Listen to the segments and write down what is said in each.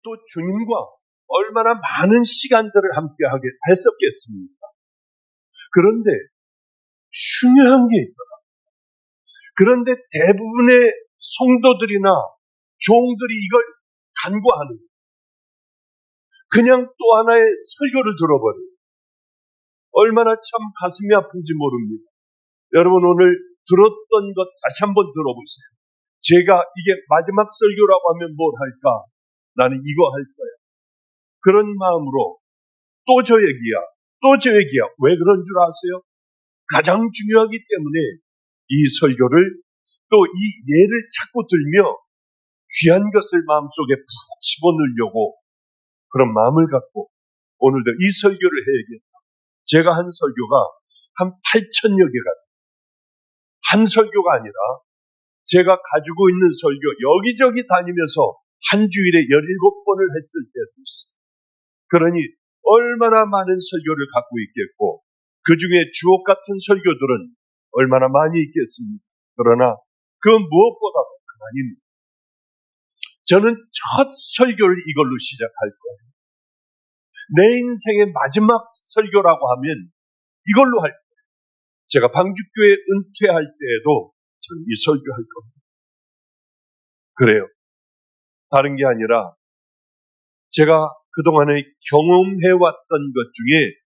또 주님과 얼마나 많은 시간들을 함께 했었겠습니까? 그런데 중요한 게 있더라. 그런데 대부분의 성도들이나 종들이 이걸 간과하는 거예요. 그냥 또 하나의 설교를 들어버려요. 얼마나 참 가슴이 아픈지 모릅니다. 여러분 오늘 들었던 것 다시 한번 들어보세요. 제가 이게 마지막 설교라고 하면 뭘 할까? 나는 이거 할 거야. 그런 마음으로 또 저 얘기야. 또 저 얘기야. 왜 그런 줄 아세요? 가장 중요하기 때문에 이 설교를 또 이 예를 찾고 들며 귀한 것을 마음속에 푹 집어넣으려고 그런 마음을 갖고 오늘도 이 설교를 해야겠다. 제가 한 설교가 한 8,000여 개가 한 설교가 아니라 제가 가지고 있는 설교 여기저기 다니면서 한 주일에 17번을 했을 때도 있어요. 그러니 얼마나 많은 설교를 갖고 있겠고 그 중에 주옥 같은 설교들은 얼마나 많이 있겠습니까? 그러나 그 무엇보다도 하나님, 저는 첫 설교를 이걸로 시작할 거예요. 내 인생의 마지막 설교라고 하면 이걸로 할 거예요. 제가 방주교회 은퇴할 때에도 저는 이 설교할 겁니다. 그래요. 다른 게 아니라 제가 그동안에 경험해왔던 것 중에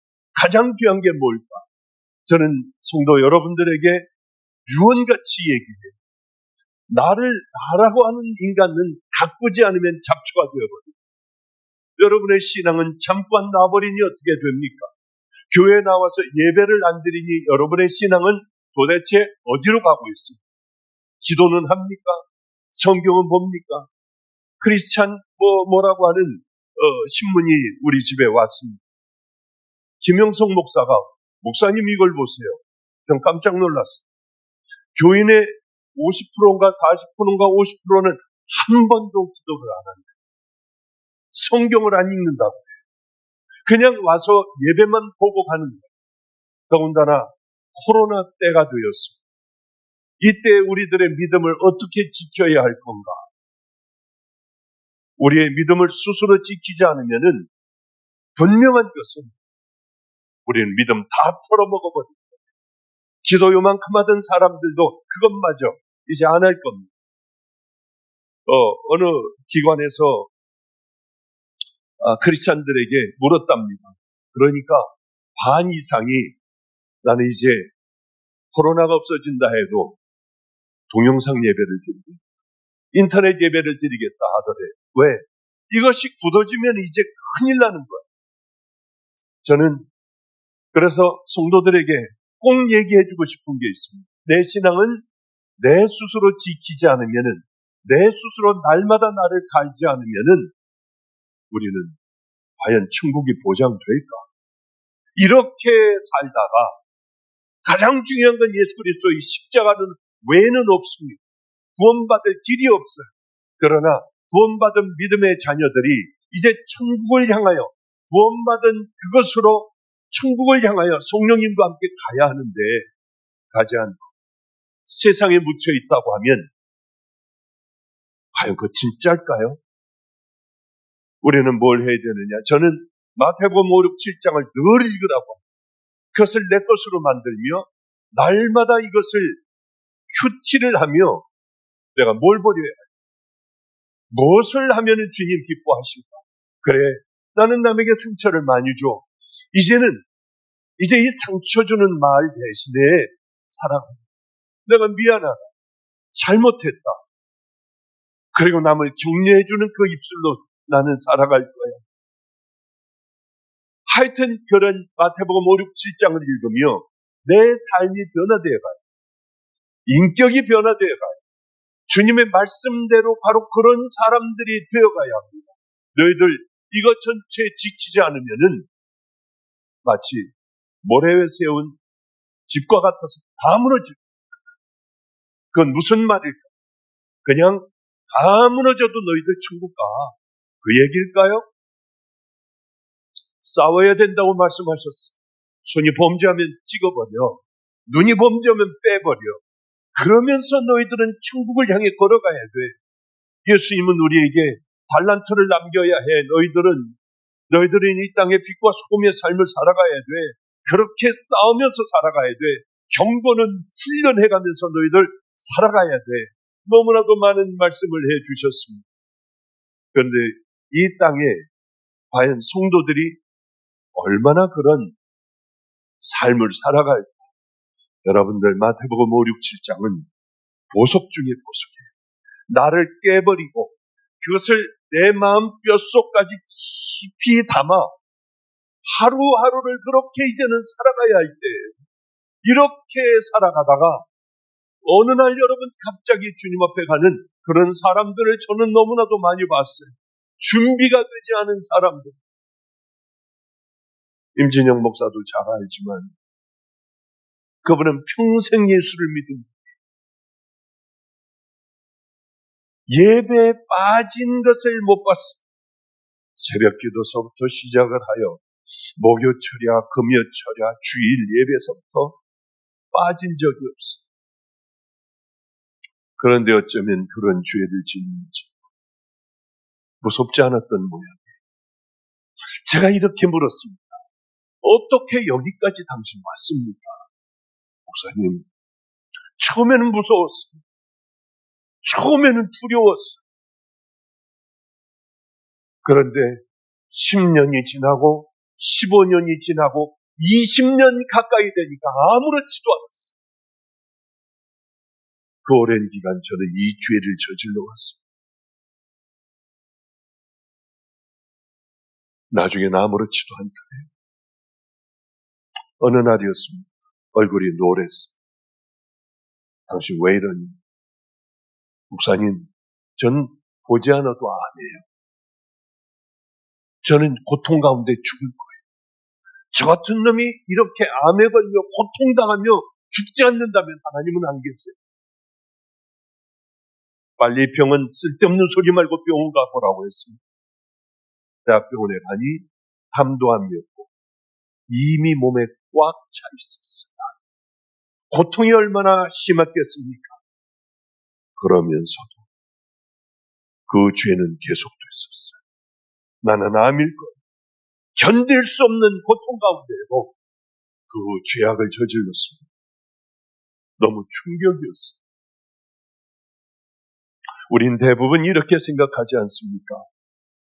가장 귀한 게 뭘까? 저는 성도 여러분들에게 유언같이 얘기해요. 나라고 하는 인간은 가꾸지 않으면 잡초가 되어버려요. 여러분의 신앙은 잠깐 놔버리니 어떻게 됩니까? 교회에 나와서 예배를 안 드리니 여러분의 신앙은 도대체 어디로 가고 있습니까? 기도는 합니까? 성경은 봅니까? 크리스찬 뭐라고 하는 신문이 우리 집에 왔습니다. 김영석 목사가 목사님 이걸 보세요. 좀 깜짝 놀랐어요. 교인의 50%인가 40%인가 50%는 한 번도 기도를 안 합니다. 성경을 안 읽는다고 해요. 그냥 와서 예배만 보고 가는 거예요. 더군다나 코로나 때가 되었습니다. 이때 우리들의 믿음을 어떻게 지켜야 할 건가? 우리의 믿음을 스스로 지키지 않으면은 분명한 것은 우리는 믿음 다 털어먹어버립니다. 기도 요만큼 하던 사람들도 그것마저 이제 안 할 겁니다. 어느 기관에서 크리스찬들에게 물었답니다. 그러니까 반 이상이 나는 이제 코로나가 없어진다 해도 동영상 예배를 드리겠다. 인터넷 예배를 드리겠다 하더래. 왜? 이것이 굳어지면 이제 큰일 나는 거예요. 저는 그래서 성도들에게 꼭 얘기해주고 싶은 게 있습니다. 내 신앙은 내 스스로 지키지 않으면은, 내 스스로 날마다 나를 갈지 않으면은 우리는 과연 천국이 보장될까? 이렇게 살다가 가장 중요한 건 예수 그리스도의 십자가는 외에는 없습니다. 구원받을 길이 없어요. 그러나 구원받은 믿음의 자녀들이 이제 천국을 향하여 구원받은 그것으로 천국을 향하여 성령님과 함께 가야 하는데 가지 않고 세상에 묻혀 있다고 하면 과연 그거 진짜일까요? 우리는 뭘 해야 되느냐? 저는 마태복음 5, 6, 7장을 늘 읽으라고 그것을 내 것으로 만들며 날마다 이것을 큐티를 하며 내가 뭘 버려야 할까? 무엇을 하면 주님 기뻐하실까? 그래, 나는 남에게 상처를 많이 줘. 이제 이 상처 주는 말 대신에 사랑한다. 내가 미안하다. 잘못했다. 그리고 남을 격려해주는 그 입술로 나는 살아갈 거야. 하여튼 그런 마태복음 5, 6, 7장을 읽으며 내 삶이 변화되어 가요. 인격이 변화되어 가요. 주님의 말씀대로 바로 그런 사람들이 되어가야 합니다. 너희들 이것 전체 지키지 않으면은 마치 모래 위에 세운 집과 같아서 다 무너질 거예요. 그건 무슨 말일까? 그냥 다 무너져도 너희들 천국 가. 그 얘기일까요? 싸워야 된다고 말씀하셨어요. 손이 범죄하면 찍어버려. 눈이 범죄하면 빼버려. 그러면서 너희들은 천국을 향해 걸어가야 돼. 예수님은 우리에게 달란트를 남겨야 해. 너희들은 이 땅의 빛과 소금의 삶을 살아가야 돼. 그렇게 싸우면서 살아가야 돼. 경고는 훈련해가면서 너희들 살아가야 돼. 너무나도 많은 말씀을 해주셨습니다. 그런데 이 땅에 과연 성도들이 얼마나 그런 삶을 살아갈까? 여러분들 마태복음 5, 6, 7장은 보석 중의 보석이에요. 나를 깨버리고 그것을 내 마음 뼛속까지 깊이 담아 하루하루를 그렇게 이제는 살아가야 할 때, 이렇게 살아가다가 어느 날 여러분 갑자기 주님 앞에 가는 그런 사람들을 저는 너무나도 많이 봤어요. 준비가 되지 않은 사람들. 임진영 목사도 잘 알지만 그분은 평생 예수를 믿은 예배에 빠진 것을 못 봤습니다. 새벽 기도서부터 시작을 하여 목요철이야 금요철이야 주일 예배서부터 빠진 적이 없어요. 그런데 어쩌면 그런 죄를 짓는지 무섭지 않았던 모양이에요. 제가 이렇게 물었습니다. 어떻게 여기까지 당신 왔습니까? 목사님, 처음에는 무서웠어요. 처음에는 두려웠어요. 그런데 10년이 지나고 15년이 지나고 20년 가까이 되니까 아무렇지도 않았어요. 그 오랜 기간 저는 이 죄를 저질러 왔습니다. 나중에는 아무렇지도 않더래요. 어느 날이었습니다. 얼굴이 노랬어요. 당신 왜 이러니? 목사님, 전 보지 않아도 아네요. 저는 고통 가운데 죽을 거예요. 저 같은 놈이 이렇게 암에 걸려 고통당하며 죽지 않는다면 하나님은 안 계세요. 빨리 병은 쓸데없는 소리 말고 병원 가보라고 했습니다. 대학병원에 가니 담도암이었고 이미 몸에 꽉 차 있었습니다. 고통이 얼마나 심했겠습니까? 그러면서도 그 죄는 계속됐었어요. 나는 암일 거예요. 견딜 수 없는 고통 가운데에도 그 죄악을 저질렀습니다. 너무 충격이었어요. 우린 대부분 이렇게 생각하지 않습니까?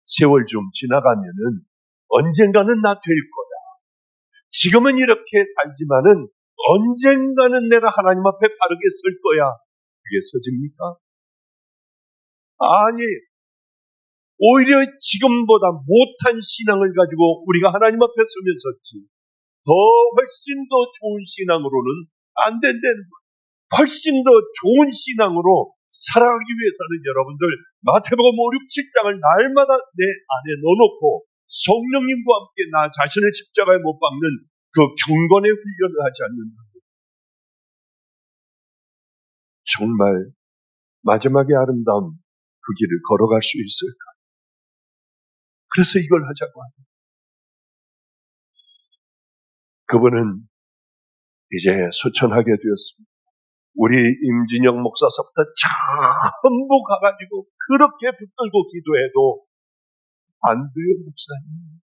세월 좀 지나가면은 언젠가는 나 될 거야. 지금은 이렇게 살지만은 언젠가는 내가 하나님 앞에 바르게 설 거야. 그게 서집니까? 아니, 오히려 지금보다 못한 신앙을 가지고 우리가 하나님 앞에 서면 섰지. 더 훨씬 더 좋은 신앙으로는 안 된다는 거예요. 훨씬 더 좋은 신앙으로 살아가기 위해서는 여러분들 마태복음 5, 6, 7장을 날마다 내 안에 넣어놓고 성령님과 함께 나 자신을 십자가에 못 박는 그 경건의 훈련을 하지 않는다. 정말 마지막에 아름다운 그 길을 걸어갈 수 있을까? 그래서 이걸 하자고 합니다. 그분은 이제 소천하게 되었습니다. 우리 임진영 목사서부터 전부 가가지고 그렇게 붙들고 기도해도 안 돼요, 목사님.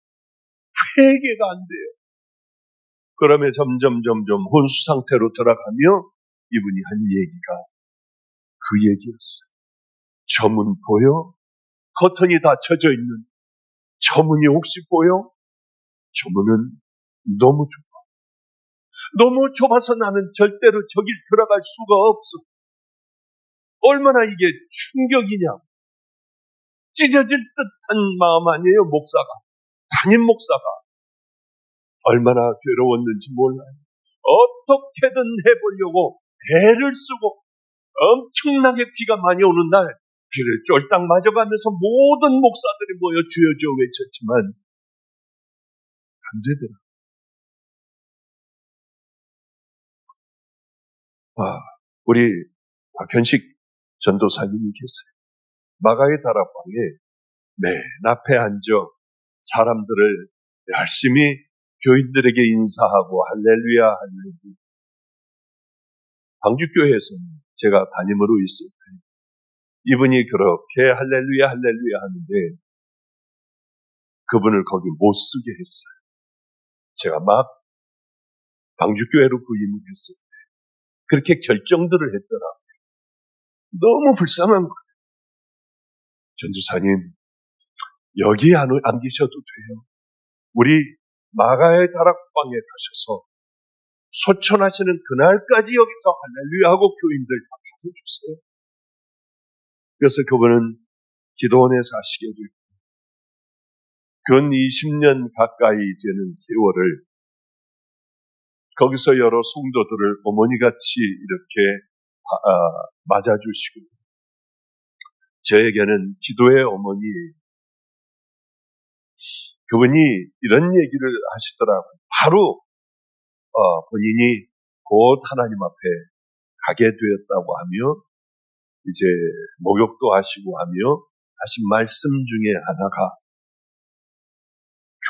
회개가 안 돼요. 그러면 점점 혼수 상태로 들어가며 이분이 한 얘기가 그 얘기였어요. 저 문 보여? 커튼이 닫혀져 있는 저 문이 혹시 보여? 저 문은 너무 좁아. 너무 좁아서 나는 절대로 저길 들어갈 수가 없어. 얼마나 이게 충격이냐. 찢어질 듯한 마음 아니에요, 목사가. 담임 목사가. 얼마나 괴로웠는지 몰라요. 어떻게든 해보려고 애를 쓰고 엄청나게 비가 많이 오는 날 비를 쫄딱 맞아가면서 모든 목사들이 모여 주여 주여 외쳤지만 안 되더라. 우리 박현식 전도사님이 계세요. 마가의 다락방에 맨 앞에 앉아 사람들을 열심히 교인들에게 인사하고 할렐루야 할렐루야. 광주교회에서는 제가 담임으로 있을 때 이분이 그렇게 할렐루야 할렐루야 하는데 그분을 거기 못 쓰게 했어요. 제가 막 방주교회로 부임을 했을 때 그렇게 결정들을 했더라고요. 너무 불쌍한 거예요. 전도사님, 여기 안 계셔도 돼요. 우리 마가의 다락방에 가셔서 소천하시는 그날까지 여기서 할렐루야 하고 교인들 다 가져주세요. 그래서 그분은 기도원에서 하시게 되고 근 20년 가까이 되는 세월을 거기서 여러 성도들을 어머니같이 이렇게 맞아주시고 저에게는 기도의 어머니예요. 그분이 이런 얘기를 하시더라고요. 바로 본인이 곧 하나님 앞에 가게 되었다고 하며 이제 목욕도 하시고 하며 하신 말씀 중에 하나가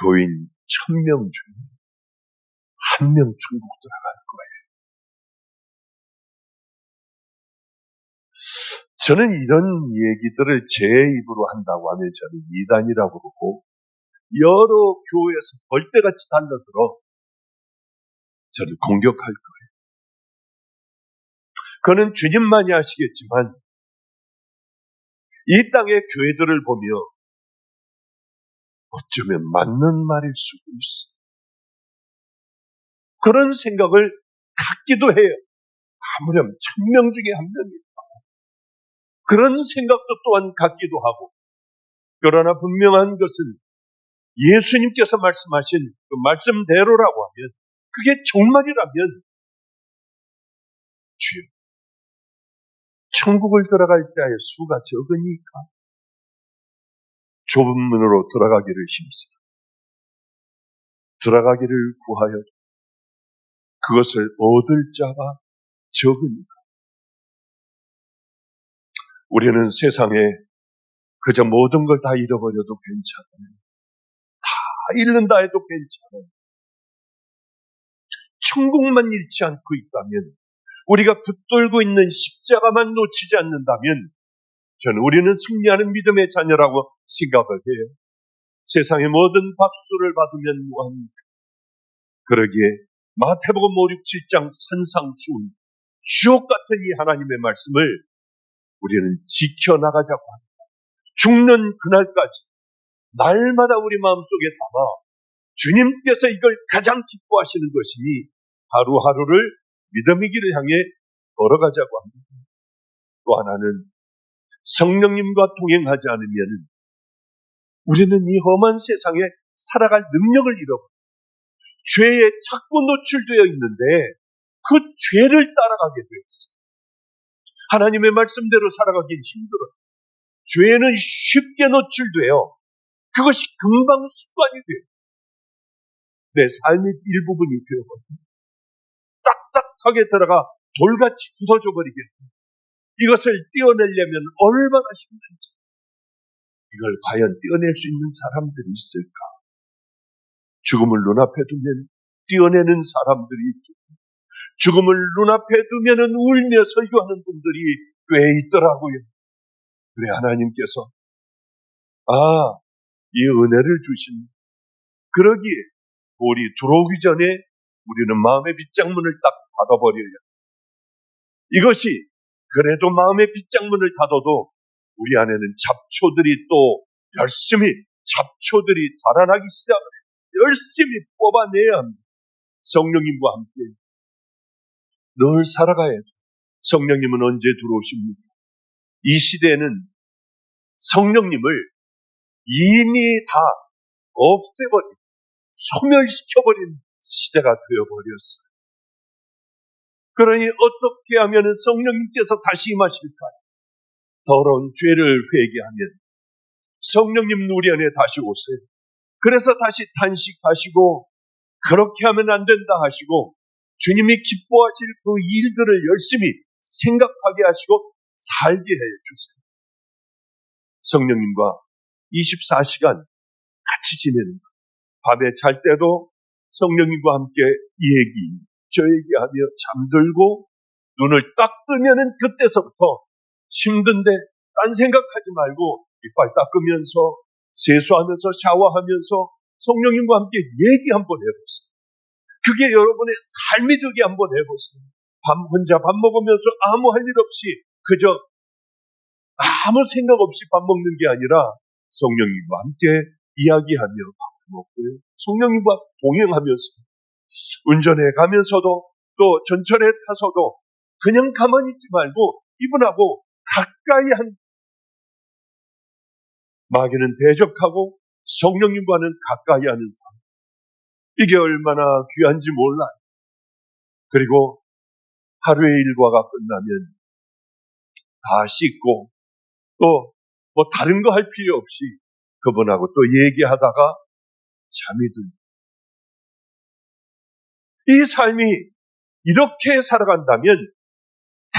교인 1000명 중에 1명 천국 들어갈 거예요. 저는 이런 얘기들을 제 입으로 한다고 하면 저는 이단이라고 그러고 여러 교회에서 벌떼같이 달려들어 저를 공격할 거예요. 그는 주님만이 아시겠지만 이 땅의 교회들을 보며 어쩌면 맞는 말일 수도 있어. 그런 생각을 갖기도 해요. 아무렴 1000명 중에 1명이다. 그런 생각도 또한 갖기도 하고 그러나 분명한 것은 예수님께서 말씀하신 그 말씀대로라고 하면 그게 정말이라면 주여 천국을 들어갈 자의 수가 적으니까 좁은 문으로 들어가기를 힘쓰라. 들어가기를 구하여 그것을 얻을 자가 적으니까. 우리는 세상에 그저 모든 걸 다 잃어버려도 괜찮아요. 다 잃는다 해도 괜찮아요. 천국만 잃지 않고 있다면 우리가 붙들고 있는 십자가만 놓치지 않는다면 저는 우리는 승리하는 믿음의 자녀라고 생각을 해요. 세상의 모든 박수를 받으면 뭐합니까? 그러기에 마태복음 5, 6, 7장 산상수훈 주옥 같은 이 하나님의 말씀을 우리는 지켜나가자고 합니다. 죽는 그날까지 날마다 우리 마음속에 담아 주님께서 이걸 가장 기뻐하시는 것이니 하루하루를 믿음의 길을 향해 걸어가자고 합니다. 또 하나는 성령님과 동행하지 않으면 우리는 이 험한 세상에 살아갈 능력을 잃어버려요. 죄에 자꾸 노출되어 있는데 그 죄를 따라가게 되었어요. 하나님의 말씀대로 살아가긴 힘들어요. 죄는 쉽게 노출돼요. 그것이 금방 습관이 돼요. 내 삶의 일부분이 되어버려요. 딱딱하게 들어가 돌같이 부서져 버리겠어요. 이것을 떼어내려면 얼마나 힘든지. 이걸 과연 떼어낼 수 있는 사람들이 있을까? 죽음을 눈앞에 두면 떼어내는 사람들이 있고 죽음을 눈앞에 두면 울며 설교하는 분들이 꽤 있더라고요. 그래 하나님께서 이 은혜를 주신 그러기에 돌이 들어오기 전에 우리는 마음의 빗장문을 딱 닫아버려요. 이것이 그래도 마음의 빗장문을 닫아도 우리 안에는 잡초들이 또 열심히 잡초들이 자라나기 시작해요. 열심히 뽑아내야 합니다. 성령님과 함께 늘 살아가야죠. 성령님은 언제 들어오십니까? 이 시대에는 성령님을 이미 다 없애버린, 소멸시켜버린 시대가 되어버렸어요. 그러니 어떻게 하면 성령님께서 다시 임하실까요? 더러운 죄를 회개하면 성령님 우리 안에 다시 오세요. 그래서 다시 탄식하시고 그렇게 하면 안 된다 하시고 주님이 기뻐하실 그 일들을 열심히 생각하게 하시고 살게 해주세요. 성령님과 24시간 같이 지내는 것. 밤에 잘 때도 성령님과 함께 이 얘기 저 얘기하며 잠들고 눈을 딱 뜨면은 그때서부터 힘든데 딴 생각하지 말고 이빨 닦으면서 세수하면서 샤워하면서 성령님과 함께 얘기 한번 해보세요. 그게 여러분의 삶이 되게 한번 해보세요. 혼자 밥 먹으면서 아무 할 일 없이 그저 아무 생각 없이 밥 먹는 게 아니라 성령님과 함께 이야기하며 밥을 먹고요. 성령님과 동행하면서 운전해 가면서도 또 전철에 타서도 그냥 가만히 있지 말고 이분하고 가까이 마귀는 대적하고 성령님과는 가까이 하는 삶. 이게 얼마나 귀한지 몰라요. 그리고 하루의 일과가 끝나면 다 씻고 또 뭐 다른 거 할 필요 없이 그분하고 또 얘기하다가 잠이 듭니다. 이 삶이 이렇게 살아간다면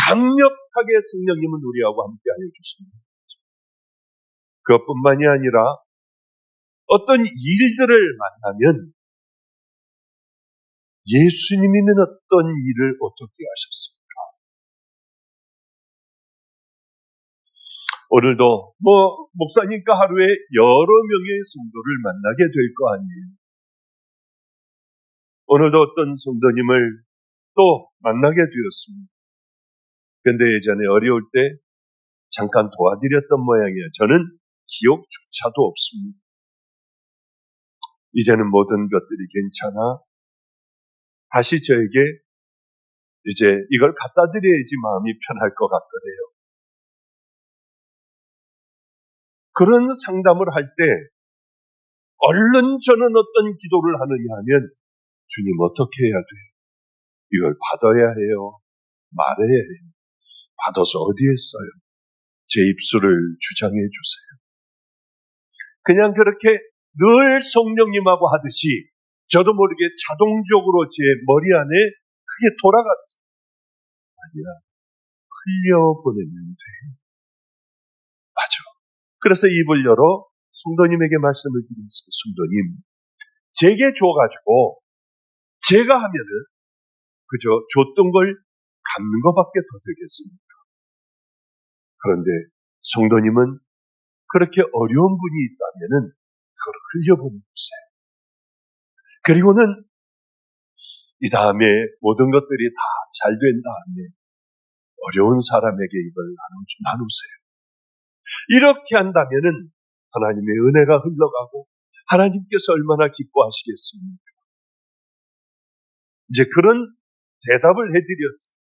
강력하게 성령님은 우리하고 함께하여 주십니다. 그것뿐만이 아니라 어떤 일들을 만나면 예수님이면 어떤 일을 어떻게 하셨습니까? 오늘도 목사니까 하루에 여러 명의 성도를 만나게 될 거 아니에요. 오늘도 어떤 성도님을 또 만나게 되었습니다. 근데 예전에 어려울 때 잠깐 도와드렸던 모양이에요. 저는 기억조차도 없습니다. 이제는 모든 것들이 괜찮아. 다시 저에게 이제 이걸 갖다 드려야지 마음이 편할 것 같더래요. 그런 상담을 할 때 얼른 저는 어떤 기도를 하느냐 하면 주님 어떻게 해야 돼요? 이걸 받아야 해요? 말해야 해요? 받아서 어디에 써요? 제 입술을 주장해 주세요. 그냥 그렇게 늘 성령님하고 하듯이 저도 모르게 자동적으로 제 머리 안에 그게 돌아갔어요. 아니야. 흘려보내면 돼. 맞아. 그래서 입을 열어 성도님에게 말씀을 드렸어요. 성도님, 제게 줘가지고 제가 하면은 그저 줬던 걸 갚는 것밖에 더 되겠습니까? 그런데 성도님은 그렇게 어려운 분이 있다면은 그걸 흘려보내주세요. 그리고는 이 다음에 모든 것들이 다 잘 된 다음에 어려운 사람에게 이걸 나누세요. 이렇게 한다면은 하나님의 은혜가 흘러가고 하나님께서 얼마나 기뻐하시겠습니까? 이제 그런 대답을 해드렸어요.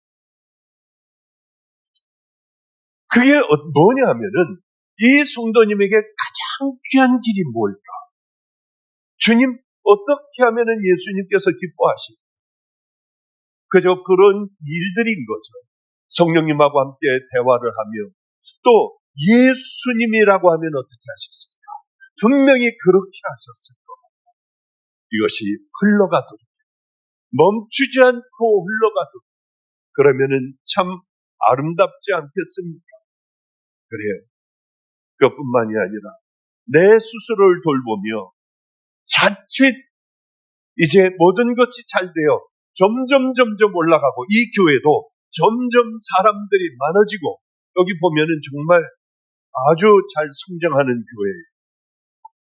그게 뭐냐 하면은 이 성도님에게 가장 귀한 길이 뭘까? 주님, 어떻게 하면은 예수님께서 기뻐하실까? 그저 그런 일들인 거죠. 성령님하고 함께 대화를 하며 또 예수님이라고 하면 어떻게 하셨습니까? 분명히 그렇게 하셨을 겁니다. 이것이 흘러가도록 멈추지 않고 흘러가도록 그러면은 참 아름답지 않겠습니까? 그래요. 그것뿐만이 아니라 내 스스로를 돌보며 자칫 이제 모든 것이 잘 되어 점점 올라가고 이 교회도 점점 사람들이 많아지고 여기 보면은 정말 아주 잘 성장하는 교회예요.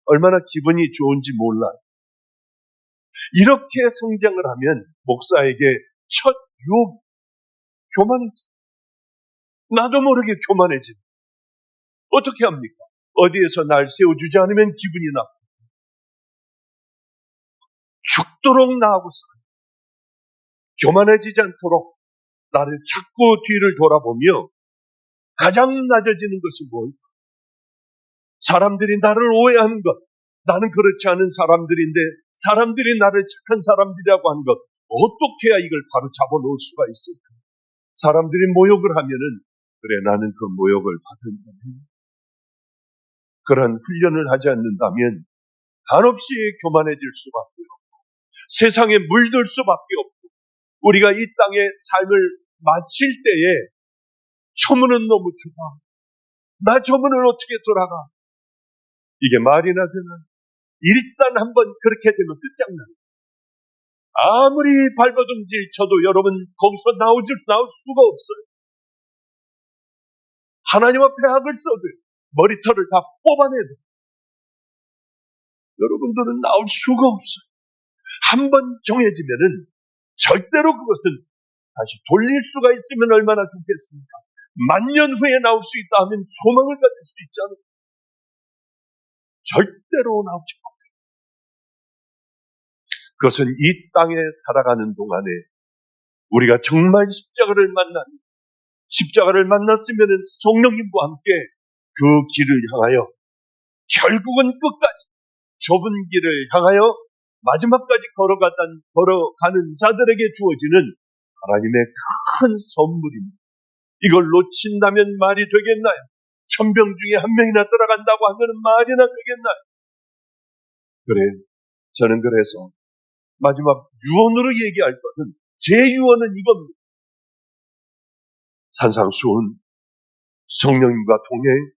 얼마나 기분이 좋은지 몰라요. 이렇게 성장을 하면 목사에게 첫 유혹, 교만해지. 나도 모르게 교만해지. 어떻게 합니까? 어디에서 날 세워주지 않으면 기분이 나쁘고 죽도록 나하고 살아요. 교만해지지 않도록 나를 자꾸 뒤를 돌아보며 가장 낮아지는 것이 뭘까? 사람들이 나를 오해하는 것. 나는 그렇지 않은 사람들인데 사람들이 나를 착한 사람들이라고 하는 것. 어떻게 해야 이걸 바로 잡아놓을 수가 있을까? 사람들이 모욕을 하면은 그래 나는 그 모욕을 받은다면 그런 훈련을 하지 않는다면 한없이 교만해질 수밖에 없고 세상에 물들 수밖에 없고 우리가 이 땅의 삶을 마칠 때에 저문은 너무 좁아. 나 저문을 어떻게 돌아가? 이게 말이나 되나? 일단 한번 그렇게 되면 끝장납니다. 아무리 발버둥질 쳐도 여러분 거기서 나올 수가 없어요. 하나님 앞에 악을 써도 머리털을 다 뽑아내도 여러분들은 나올 수가 없어요. 한 번 정해지면은 절대로 그것은 다시 돌릴 수가 있으면 얼마나 좋겠습니까? 만년 후에 나올 수 있다 하면 소망을 가질 수 있잖아요. 절대로 나오지 못해요. 그것은 이 땅에 살아가는 동안에 우리가 정말 십자가를 만났으면 성령님과 함께 그 길을 향하여 결국은 끝까지 좁은 길을 향하여 마지막까지 걸어가는 자들에게 주어지는 하나님의 큰 선물입니다. 이걸 놓친다면 말이 되겠나요? 1000병 중에 한 명이나 들어간다고 하면 말이나 되겠나요? 그래요. 저는 그래서 마지막 유언으로 얘기할 것은, 제 유언은 이겁니다. 산상수훈 성령님과 동행,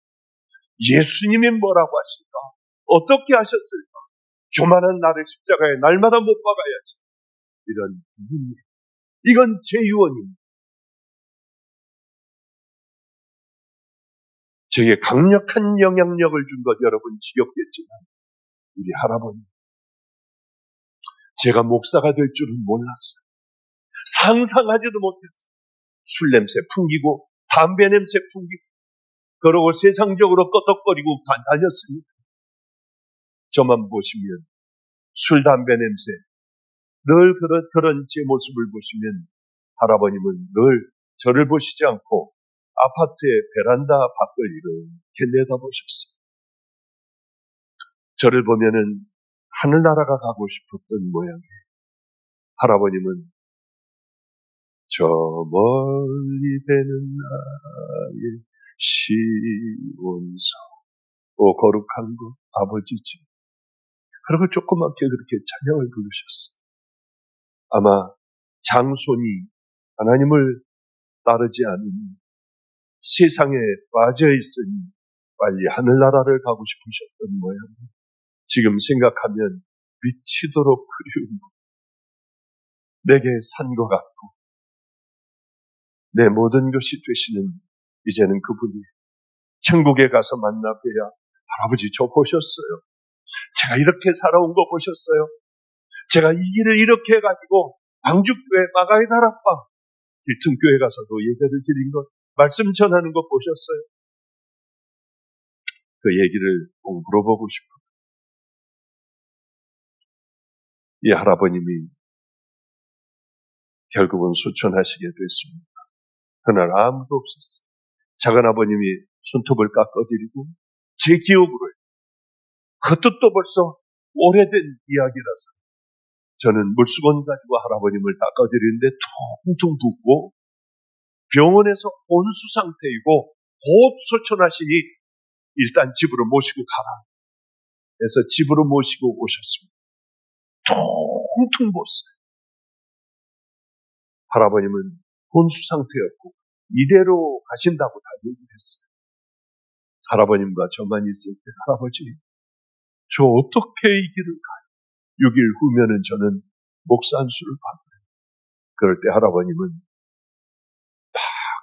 예수님이 뭐라고 하실까? 어떻게 하셨을까? 교만한 나를 십자가에 날마다 못 박아야지. 이런 부분이에요. 이건 제 유언입니다. 저에게 강력한 영향력을 준 것 여러분 지겹겠지만, 우리 할아버지, 제가 목사가 될 줄은 몰랐어요. 상상하지도 못했어요. 술 냄새 풍기고 담배 냄새 풍기고 그러고 세상적으로 끄덕거리고 다녔습니다. 저만 보시면 술 담배 냄새, 늘 그런 제 모습을 보시면 할아버님은 늘 저를 보시지 않고 아파트의 베란다 밖을 이렇게 내다보셨어요. 저를 보면은 하늘나라가 가고 싶었던 모양이에요. 할아버님은 저 멀리 배는 나의 시온서, 오 거룩한 것 아버지지. 그리고 조그맣게 그렇게 찬양을 부르셨어요. 아마 장손이 하나님을 따르지 않으니 세상에 빠져 있으니 빨리 하늘나라를 가고 싶으셨던 모양이에요. 지금 생각하면 미치도록 그리운 것, 내게 산 것 같고 내 모든 것이 되시는 이제는 그분이 천국에 가서 만나 뵈야, 할아버지 저 보셨어요? 제가 이렇게 살아온 거 보셨어요? 제가 이 길을 이렇게 해가지고 광주교회 마가의 다락방 길등교회 가서도 예배를 드린 것, 말씀 전하는 거 보셨어요? 그 얘기를 꼭 물어보고 싶어요. 이 할아버님이 결국은 소천하시게 됐습니다. 그날 아무도 없었어요. 작은아버님이 손톱을 깎아드리고 제 기억으로, 그것도 벌써 오래된 이야기라서 저는 물수건 가지고 할아버님을 닦아드리는데 퉁퉁 붓고 병원에서 온수 상태이고 곧 소천하시니 일단 집으로 모시고 가라 해서 집으로 모시고 오셨습니다. 퉁퉁 부었어요. 할아버님은 혼수 상태였고 이대로 가신다고 다 얘기를 했어요. 할아버님과 저만 있을 때, 할아버지 저 어떻게 이 길을 가요? 6일 후면은 저는 목사 안수를 받아요. 그럴 때 할아버님은 막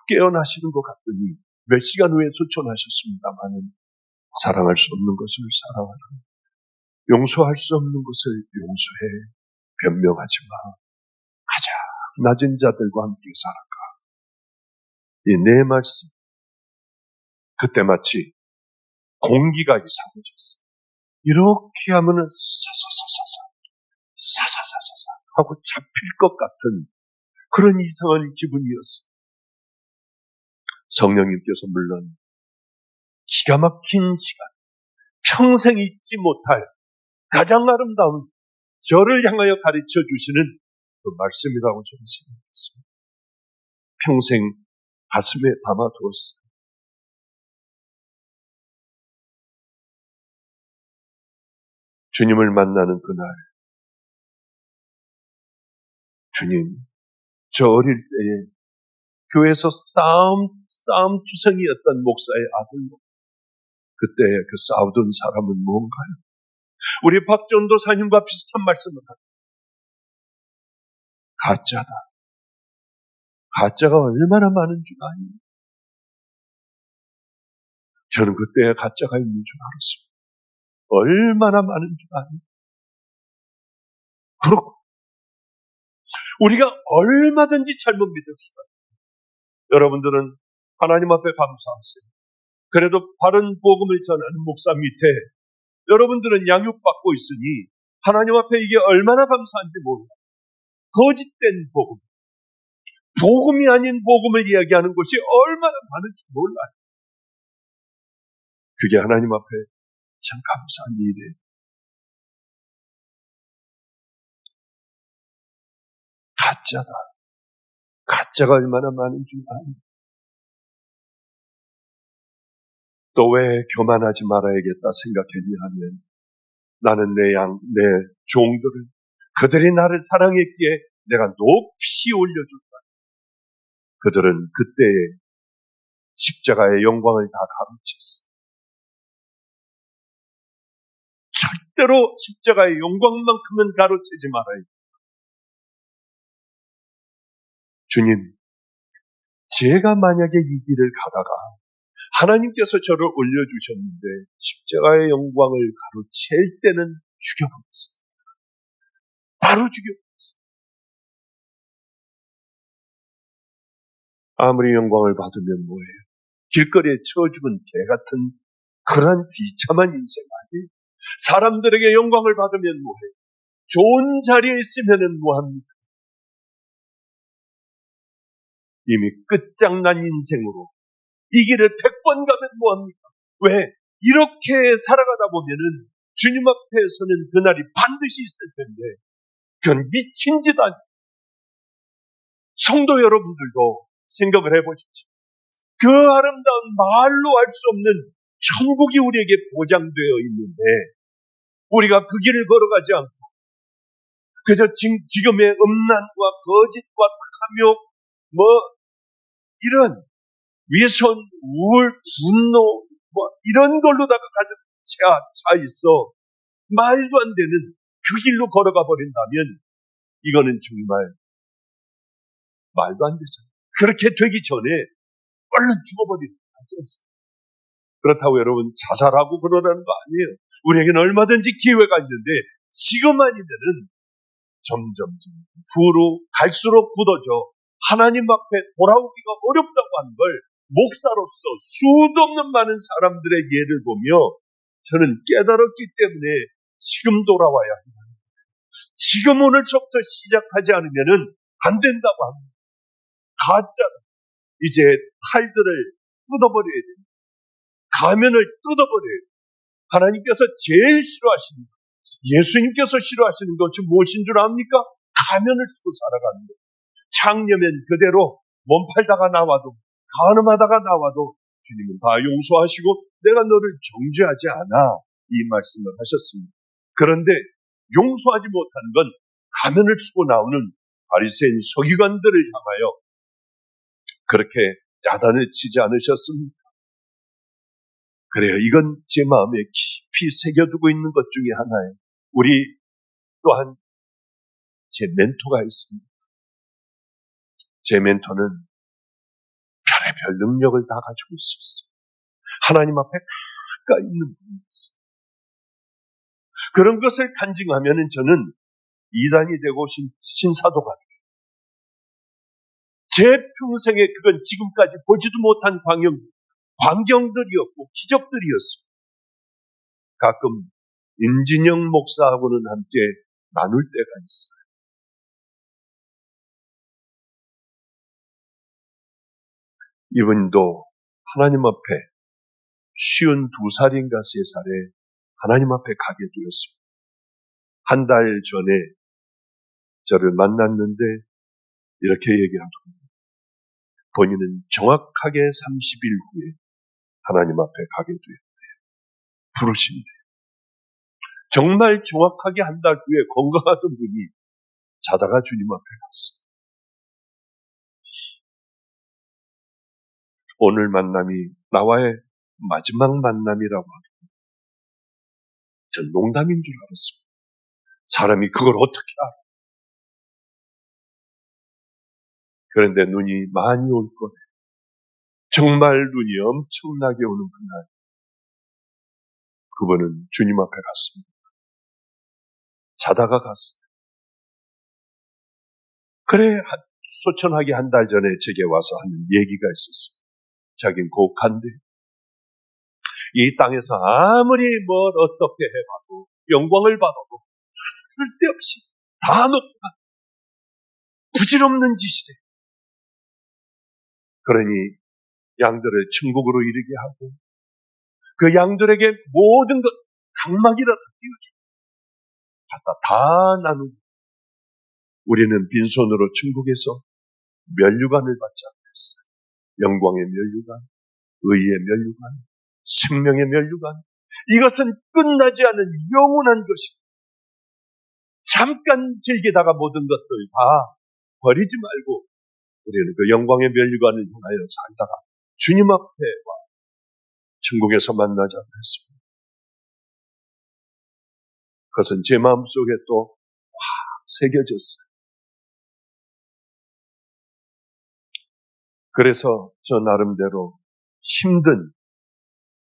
깨어나시는 것 같더니 몇 시간 후에 소천하셨습니다마는 사랑할 수 없는 것을 사랑하라, 용서할 수 없는 것을 용서해, 변명하지 마, 가장 낮은 자들과 함께 살아가. 이 네 말씀, 그때 마치 공기가 이상해졌어요. 이렇게 하면은 사사사사 하고 잡힐 것 같은 그런 이상한 기분이었어요. 성령님께서 물론 기가 막힌 시간, 평생 잊지 못할 가장 아름다운 저를 향하여 가르쳐 주시는 그 말씀이라고 저는 생각했습니다. 평생 가슴에 담아두었어요. 주님을 만나는 그날, 주님, 저 어릴 때에 교회에서 싸움투성이었던 목사의 아들로, 그때 그 싸우던 사람은 뭔가요? 우리 박전도사님과 비슷한 말씀을 합니다. 가짜다. 가짜가 얼마나 많은 줄 아니? 저는 그때에 가짜가 있는 줄 알았습니다. 얼마나 많은 줄 아니? 그렇고 우리가 얼마든지 잘못 믿을 수가 있어요. 여러분들은 하나님 앞에 감사하세요. 그래도 바른 복음을 전하는 목사 밑에 여러분들은 양육받고 있으니 하나님 앞에 이게 얼마나 감사한지 몰라요. 거짓된 복음, 복음이 아닌 복음을 이야기하는 것이 얼마나 많은지 몰라요. 그게 하나님 앞에 참 감사한 일이에요. 가짜가 얼마나 많은 줄 아니? 또 왜 교만하지 말아야겠다 생각했냐 하면 나는 내 종들을 그들이 나를 사랑했기에 내가 높이 올려준다. 그들은 그때의 십자가의 영광을 다 가르쳤어. 절대로 십자가의 영광만큼은 가르치지 말아야 돼. 주님, 제가 만약에 이 길을 가다가 하나님께서 저를 올려주셨는데 십자가의 영광을 가로챌 때는 죽여버렸어요. 바로 죽여버렸어요. 아무리 영광을 받으면 뭐예요? 길거리에 쳐 죽은 개 같은 그런 비참한 인생 아니에요? 사람들에게 영광을 받으면 뭐해요? 좋은 자리에 있으면 뭐합니까? 이미 끝장난 인생으로 이 길을 100번 가면 뭐합니까? 왜? 이렇게 살아가다 보면은 주님 앞에 서는 그날이 반드시 있을 텐데 그건 미친 짓 아니에요. 성도 여러분들도 생각을 해보십시오. 그 아름다운 말로 알 수 없는 천국이 우리에게 보장되어 있는데 우리가 그 길을 걸어가지 않고 그저 지금의 음란과 거짓과 탐욕 이런 위선, 우울, 분노 이런 걸로다가 가득 차 있어 말도 안 되는 그 길로 걸어가 버린다면 이거는 정말 말도 안 되잖아요. 그렇게 되기 전에 얼른 죽어버리는 거 하지 않습니까? 그렇다고 여러분 자살하고 그러라는 거 아니에요. 우리에게는 얼마든지 기회가 있는데 지금 아니면은 점점 후로 갈수록 굳어져 하나님 앞에 돌아오기가 어렵다고 하는 걸 목사로서 수도 없는 많은 사람들의 예를 보며 저는 깨달았기 때문에 지금 돌아와야 한다. 지금 오늘서부터 시작하지 않으면은 안 된다고 합니다. 가짜 이제 탈들을 뜯어버려야 됩니다. 가면을 뜯어버려야 돼요. 하나님께서 제일 싫어하시는 것, 예수님께서 싫어하시는 것이 무엇인 줄 압니까? 가면을 쓰고 살아가는 거예요. 창녀면 그대로 몸 팔다가 나와도 간음하다가 나와도 주님은 다 용서하시고 내가 너를 정죄하지 않아 이 말씀을 하셨습니다. 그런데 용서하지 못하는 건 가면을 쓰고 나오는 바리새인 서기관들을 향하여 그렇게 야단을 치지 않으셨습니까? 그래요. 이건 제 마음에 깊이 새겨두고 있는 것 중에 하나예요. 우리 또한 제 멘토가 있습니다. 제 멘토는 별의별 능력을 다 가지고 있었어요. 하나님 앞에 가까이 있는 분이었어요. 그런 것을 간증하면 저는 이단이 되고 신사도가 돼요. 제 평생에 그건 지금까지 보지도 못한 광경들이었고 기적들이었어요. 가끔 임진영 목사하고는 함께 나눌 때가 있어요. 이분도 하나님 앞에 52살인가 3살에 하나님 앞에 가게 되었습니다. 한 달 전에 저를 만났는데 이렇게 얘기합니다. 본인은 정확하게 30일 후에 하나님 앞에 가게 되었대요. 부르신대. 정말 정확하게 한 달 후에 건강하던 분이 자다가 주님 앞에 갔어요. 오늘 만남이 나와의 마지막 만남이라고 합니다. 전 농담인 줄 알았습니다. 사람이 그걸 어떻게 알아? 그런데 눈이 많이 올 거예요. 정말 눈이 엄청나게 오는 그날 그분은 주님 앞에 갔습니다. 자다가 갔어요. 그래, 소천하게 한 달 전에 제게 와서 하는 얘기가 있었어요. 자기는 고혹한데 이 땅에서 아무리 뭘 어떻게 해봐도 영광을 받아도 다 쓸데없이 다 높아 부질없는 짓이래. 그러니 양들을 천국으로 이르게 하고 그 양들에게 모든 것 각막이라도 띄워주고 갖다 다 나누고 우리는 빈손으로 천국에서 면류관을 받지 않겠어요. 영광의 면류관, 의의 면류관, 생명의 면류관. 이것은 끝나지 않은 영원한 것입니다. 잠깐 즐기다가 모든 것들 다 버리지 말고 우리는 그 영광의 면류관을 향하여 살다가 주님 앞에 와 천국에서 만나자고 했습니다. 그것은 제 마음속에 또 확 새겨졌어요. 그래서 저 나름대로 힘든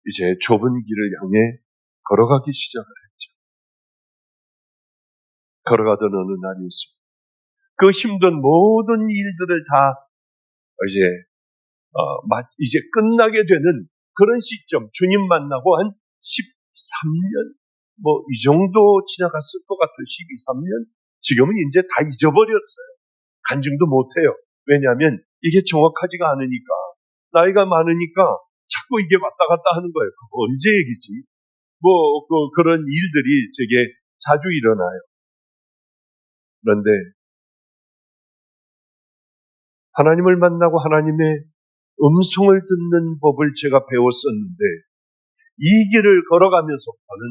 이제 좁은 길을 향해 걸어가기 시작을 했죠. 걸어가던 어느 날이었습니다. 그 힘든 모든 일들을 다 이제 끝나게 되는 그런 시점, 주님 만나고 한 13년, 이 정도 지나갔을 것 같아요. 12, 13년? 지금은 이제 다 잊어버렸어요. 간증도 못해요. 왜냐하면 이게 정확하지가 않으니까, 나이가 많으니까 자꾸 이게 왔다 갔다 하는 거예요. 그거 언제 얘기지? 그런 일들이 되게 자주 일어나요. 그런데 하나님을 만나고 하나님의 음성을 듣는 법을 제가 배웠었는데 이 길을 걸어가면서부터는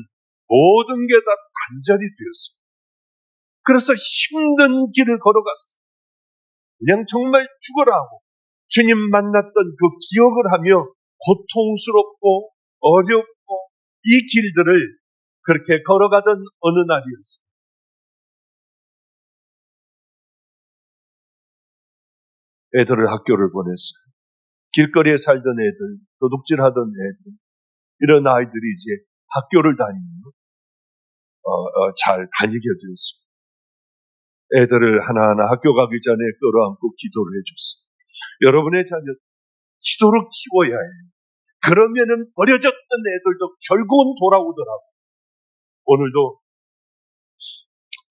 모든 게 다 단절이 되었습니다. 그래서 힘든 길을 걸어갔어요. 그냥 정말 죽어라 하고 주님 만났던 그 기억을 하며 고통스럽고 어렵고 이 길들을 그렇게 걸어가던 어느 날이었어요. 애들을 학교를 보냈어요. 길거리에 살던 애들, 도둑질하던 애들, 이런 아이들이 이제 학교를 다니며 잘 다니게 되었습니다. 애들을 하나하나 학교 가기 전에 끌어안고 기도를 해줬어요. 여러분의 자녀 기도로 키워야 해요. 그러면은 버려졌던 애들도 결국은 돌아오더라고요. 오늘도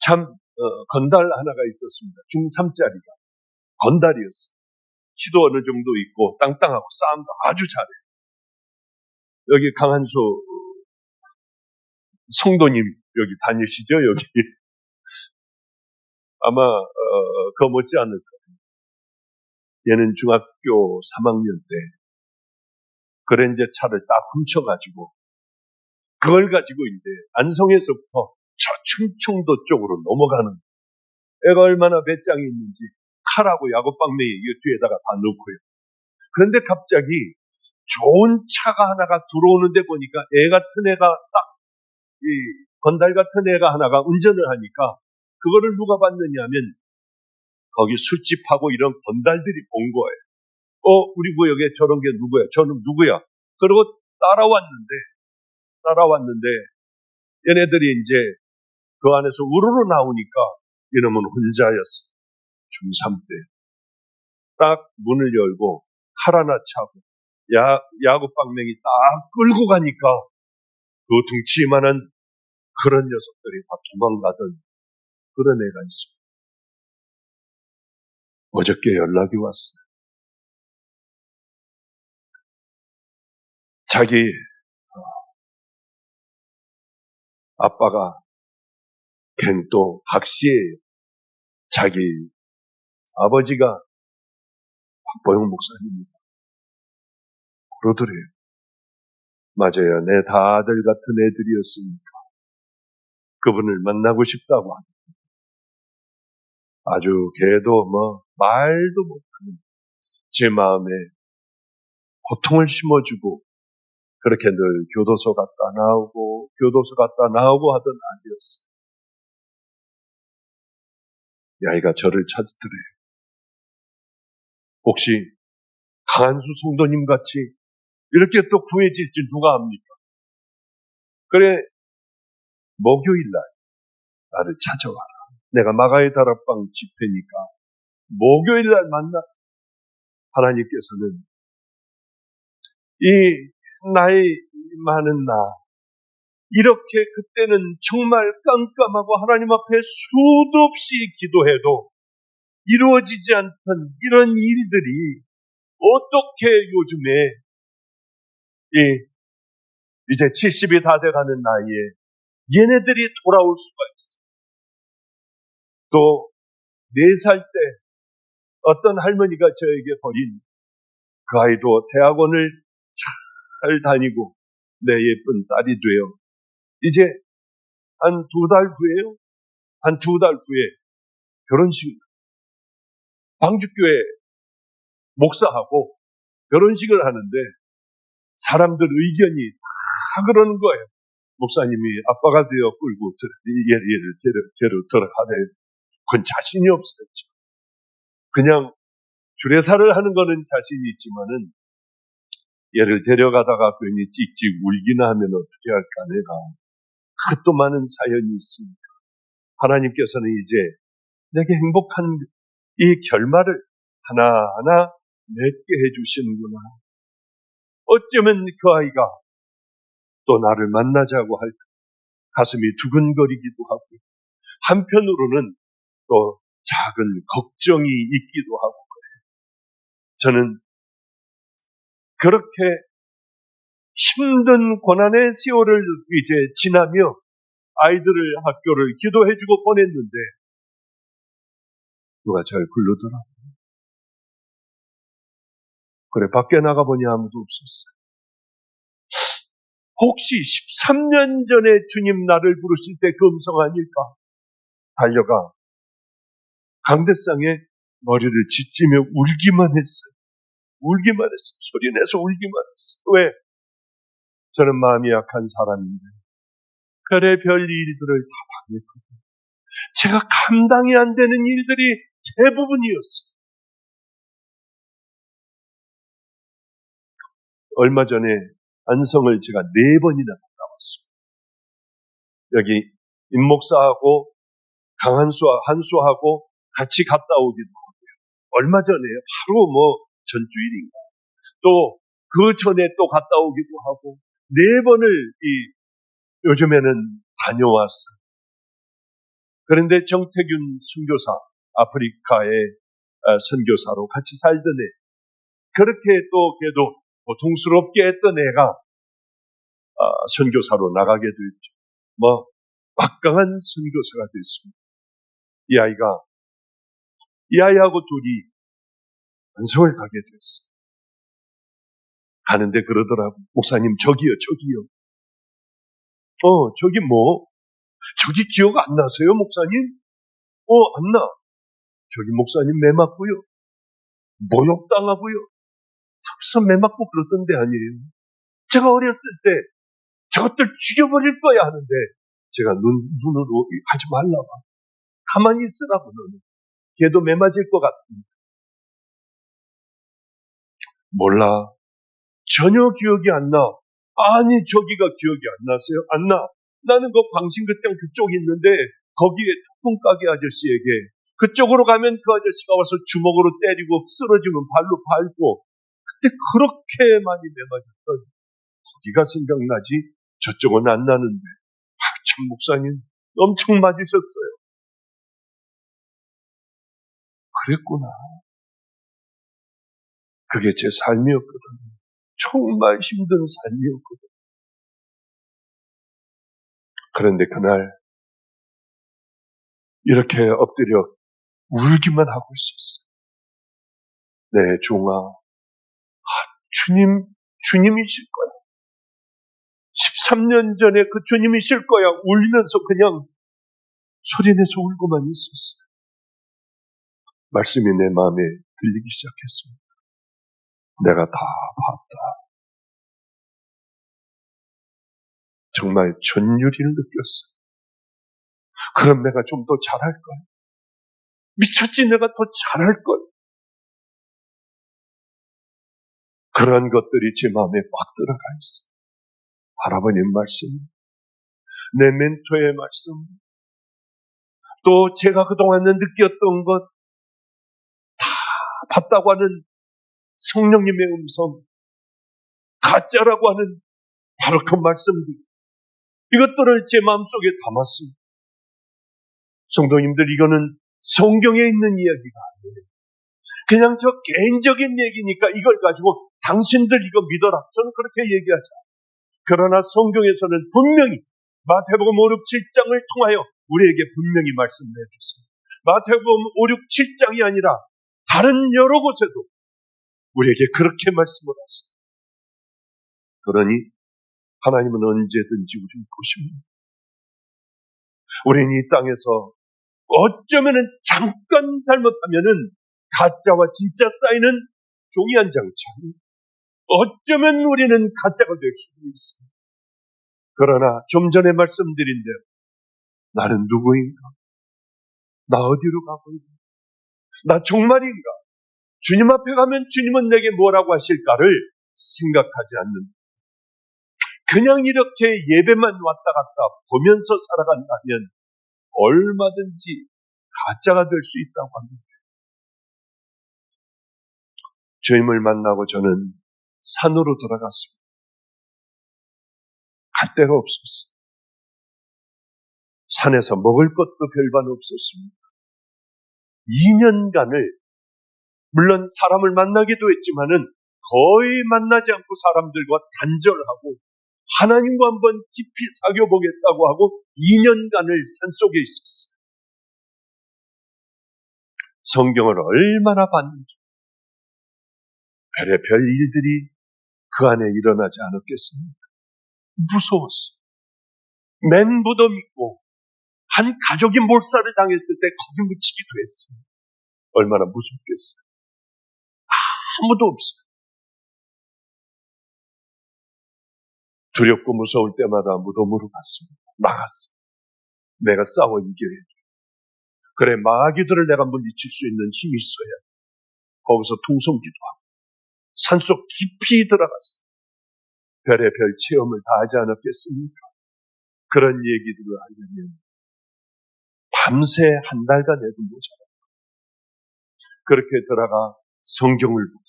참 건달 하나가 있었습니다. 중3짜리가 건달이었어요. 키도 어느 정도 있고 땅땅하고 싸움도 아주 잘해요. 여기 강한수 성도님 여기 다니시죠? 여기 아마 그거 못지않을 거예요. 얘는 중학교 3학년 때 그랜저 차를 딱 훔쳐가지고 그걸 가지고 이제 안성에서부터 저 충청도 쪽으로 넘어가는 애가 얼마나 배짱이 있는지 칼하고 야구방맹이 뒤에다가 다 넣고요. 그런데 갑자기 좋은 차가 하나가 들어오는데 보니까 애 같은 애가 딱 이 건달 같은 애가 하나가 운전을 하니까 그거를 누가 봤느냐 하면 거기 술집하고 이런 건달들이 본 거예요. 우리 구역에 저런 게 누구야? 저는 누구야? 그리고 따라왔는데 얘네들이 이제 그 안에서 우르르 나오니까 이놈은 혼자였어. 중3 때. 딱 문을 열고 칼 하나 차고 야구방맹이 딱 끌고 가니까 그 둥치만한 그런 녀석들이 다 도망가던 그런 애가 있습니다. 어저께 연락이 왔어요. 자기 아빠가 걘 또 박씨예요. 자기 아버지가 박보영 목사님입니다. 그러더래요. 맞아요. 내 다 아들 같은 애들이었으니까 그분을 만나고 싶다고 합니다. 아주 걔도 말도 못하는 제 마음에 고통을 심어주고 그렇게 늘 교도소 갔다 나오고 하던 아이였어요. 이 아이가 저를 찾더래요. 혹시 강한수 성도님 같이 이렇게 또 구해질지 누가 압니까? 그래, 목요일날 나를 찾아와라. 내가 마가의 다락방 집회니까 목요일날 만나. 하나님께서는 이 나이 많은 나, 이렇게 그때는 정말 깜깜하고 하나님 앞에 수도 없이 기도해도 이루어지지 않던 이런 일들이 어떻게 요즘에 이제 70이 다 돼가는 나이에 얘네들이 돌아올 수가 있어요. 또 4살 때 어떤 할머니가 저에게 버린 그 아이도 대학원을 잘 다니고 내 예쁜 딸이 되어 이제 한 2달 후에요. 한 2달 후에 결혼식, 방주교회 목사하고 결혼식을 하는데 사람들 의견이 다 그러는 거예요. 목사님이 아빠가 되어 끌고 얘를 들어가래. 그건 자신이 없었죠. 그냥 주례사를 하는 거는 자신이 있지만은 얘를 데려가다가 괜히 찍찍 울기나 하면 어떻게 할까 내가. 그것도 많은 사연이 있습니다. 하나님께서는 이제 내게 행복한 이 결말을 하나하나 맺게 해주시는구나. 어쩌면 그 아이가 또 나를 만나자고 할 가슴이 두근거리기도 하고 한편으로는 또 작은 걱정이 있기도 하고 그래요. 저는 그렇게 힘든 고난의 세월을 이제 지나며 아이들을 학교를 기도해주고 보냈는데 누가 잘 부르더라고요. 그래 밖에 나가보니 아무도 없었어요. 혹시 13년 전에 주님 나를 부르실 때 그 음성 아닐까? 달려가 강대상에 머리를 짓지며 울기만 했어요. 울기만 했어요. 소리내서 울기만 했어요. 왜? 저는 마음이 약한 사람인데 별의 별 일들을 다 당했거든요. 제가 감당이 안 되는 일들이 대부분이었어요. 얼마 전에 안성을 제가 4번이나 갔다 왔습니다. 여기 임목사하고 한수하고 같이 갔다 오기도 하고요. 얼마 전에 바로 전주일인가 또 그 전에 또 갔다 오기도 하고 4번을 요즘에는 다녀왔어요. 그런데 정태균 선교사, 아프리카의 선교사로 같이 살던 애, 그렇게 또 걔도 고통스럽게 했던 애가 선교사로 나가게 됐죠. 막강한 선교사가 됐습니다. 이 아이하고 둘이 안성을 가게 됐어요. 가는데 그러더라고. 목사님, 저기요. 저기 기억 안 나세요, 목사님? 안 나. 저기 목사님 매 맞고요. 모욕당하고요. 저기서 매 맞고 그러던 데 아니에요. 제가 어렸을 때 저것들 죽여버릴 거야 하는데 제가 눈으로 하지 말라고. 가만히 있으라고 너는. 걔도 매 맞을 것 같은데. 몰라. 전혀 기억이 안 나. 아니 저기가 기억이 안 나세요? 안 나. 나는 그 광신극장 그쪽에 있는데 거기에 탁풍가게 아저씨에게 그쪽으로 가면 그 아저씨가 와서 주먹으로 때리고 쓰러지면 발로 밟고 그때 그렇게 많이 매맞았던 거기가 생각나지 저쪽은 안 나는데. 참 목사님 엄청 맞으셨어요. 그랬구나. 그게 제 삶이었거든요. 정말 힘든 삶이었거든요. 그런데 그날 이렇게 엎드려 울기만 하고 있었어요. 네, 종아, 주님이실 거야. 13년 전에 그 주님이실 거야. 울면서 그냥 소리내서 울고만 있었어요. 말씀이 내 마음에 들리기 시작했습니다. 내가 다 봤다. 정말 전율이를 느꼈어요. 그럼 내가 좀 더 잘할 거야. 미쳤지, 내가 더 잘할 거야. 그런 것들이 제 마음에 꽉 들어가 있어요. 할아버님 말씀, 내 멘토의 말씀, 또 제가 그동안에 느꼈던 것 다 봤다고 하는 성령님의 음성, 가짜라고 하는 바로 그 말씀들, 이것들을 제 마음속에 담았습니다. 성도님들, 이거는 성경에 있는 이야기가 아니에요. 그냥 저 개인적인 얘기니까 이걸 가지고 당신들 이거 믿어라, 저는 그렇게 얘기하지 않아요. 그러나 성경에서는 분명히 마태복음 5, 6, 7장을 통하여 우리에게 분명히 말씀해 주습니다. 마태복음 5, 6, 7장이 아니라 다른 여러 곳에도 우리에게 그렇게 말씀을 하십니다. 그러니 하나님은 언제든지 우리를 보십니다. 우리는 이 땅에서 어쩌면은 잠깐 잘못하면은 가짜와 진짜 쌓이는 종이 한 장처럼 어쩌면 우리는 가짜가 될 수도 있습니다. 그러나 좀 전에 말씀드린 대로 나는 누구인가? 나 어디로 가고 있는가? 나 정말인가? 주님 앞에 가면 주님은 내게 뭐라고 하실까를 생각하지 않는, 그냥 이렇게 예배만 왔다 갔다 보면서 살아간다면 얼마든지 가짜가 될 수 있다고 합니다. 주님을 만나고 저는 산으로 돌아갔습니다. 갈 데가 없었어요. 산에서 먹을 것도 별반 없었습니다. 2년간을 물론 사람을 만나기도 했지만은 거의 만나지 않고 사람들과 단절하고 하나님과 한번 깊이 사귀어보겠다고 하고 2년간을 산속에 있었어요. 성경을 얼마나 봤는지 별의별 일들이 그 안에 일어나지 않았겠습니까? 무서웠어요. 멘붕도 있고 한 가족이 몰살을 당했을 때 거기 묻히기도 했어요. 얼마나 무섭겠어요. 아무도 없어요. 두렵고 무서울 때마다 무덤으로 갔습니다. 나갔어요. 내가 싸워 이겨야 돼. 그래, 마귀들을 내가 물리칠 수 있는 힘이 있어야 돼. 거기서 통성기도 하고 산속 깊이 들어갔어요. 별의별 체험을 다 하지 않았겠습니까? 그런 얘기들을 하려면 밤새 한 달간 해도 모자라요. 그렇게 들어가 성경을 보고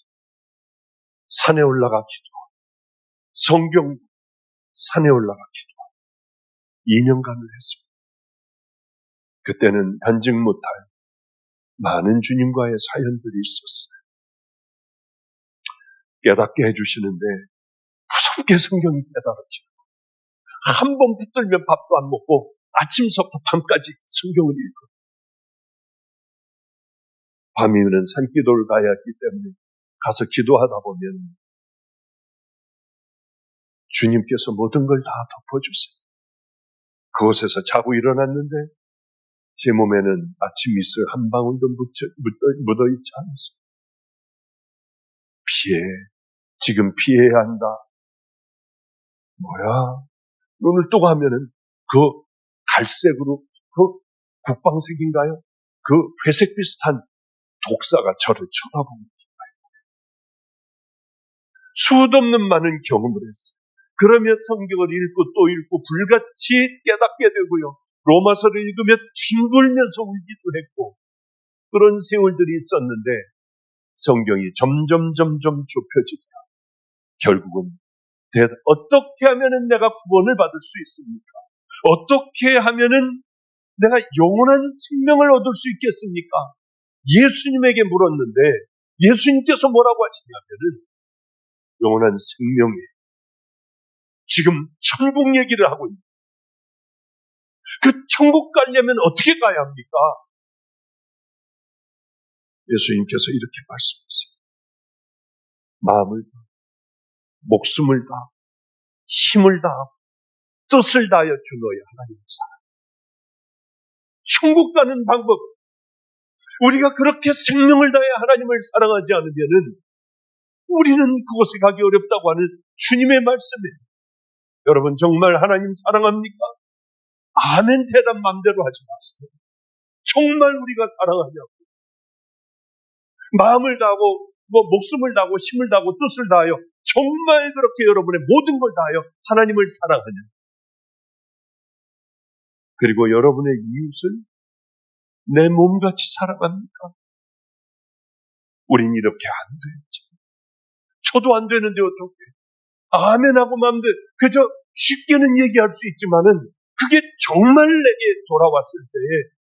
산에 올라가 기도하고 성경 산에 올라가 기도하고 2년간을 했습니다. 그때는 현직 못할 많은 주님과의 사연들이 있었어요. 깨닫게 해주시는데 무섭게 성경이 깨달았죠. 한 번 붙들면 밥도 안 먹고 아침서부터 밤까지 성경을 읽고 밤이면 산기도를 가야 하기 때문에 가서 기도하다 보면 주님께서 모든 걸 다 덮어주세요. 그곳에서 자고 일어났는데 제 몸에는 아침 이슬 한 방울도 묻어있지 않았어요. 피해, 지금 피해야 한다. 뭐야? 눈을 뜨고 하면은 그 갈색으로, 그 국방색인가요? 그 회색 비슷한 독사가 저를 쳐다봅니다. 수도 없는 많은 경험을 했어요. 그러며 성경을 읽고 또 읽고 불같이 깨닫게 되고요. 로마서를 읽으며 뒹굴면서 울기도 했고 그런 세월들이 있었는데 성경이 점점 좁혀지더라. 결국은 어떻게 하면은 내가 구원을 받을 수 있습니까? 어떻게 하면은 내가 영원한 생명을 얻을 수 있겠습니까? 예수님에게 물었는데 예수님께서 뭐라고 하시냐면은 영원한 생명에 지금 천국 얘기를 하고 있는 그 천국 가려면 어떻게 가야 합니까? 예수님께서 이렇게 말씀하세요. 마음을 다, 목숨을 다, 힘을 다, 뜻을 다하여 주 너의 하나님을 사랑. 천국 가는 방법. 우리가 그렇게 생명을 다해 하나님을 사랑하지 않으면은 우리는 그곳에 가기 어렵다고 하는 주님의 말씀이에요. 여러분 정말 하나님 사랑합니까? 아멘 대답 맘대로 하지 마세요. 정말 우리가 사랑하냐고. 마음을 다하고 목숨을 다하고 힘을 다하고 뜻을 다하여 정말 그렇게 여러분의 모든 걸 다하여 하나님을 사랑하냐. 그리고 여러분의 이웃을 내 몸같이 사랑합니까? 우린 이렇게 안 되죠. 저도 안 되는데 어떻게? 아멘하고 마음대로 그저 쉽게는 얘기할 수 있지만은 그게 정말 내게 돌아왔을 때에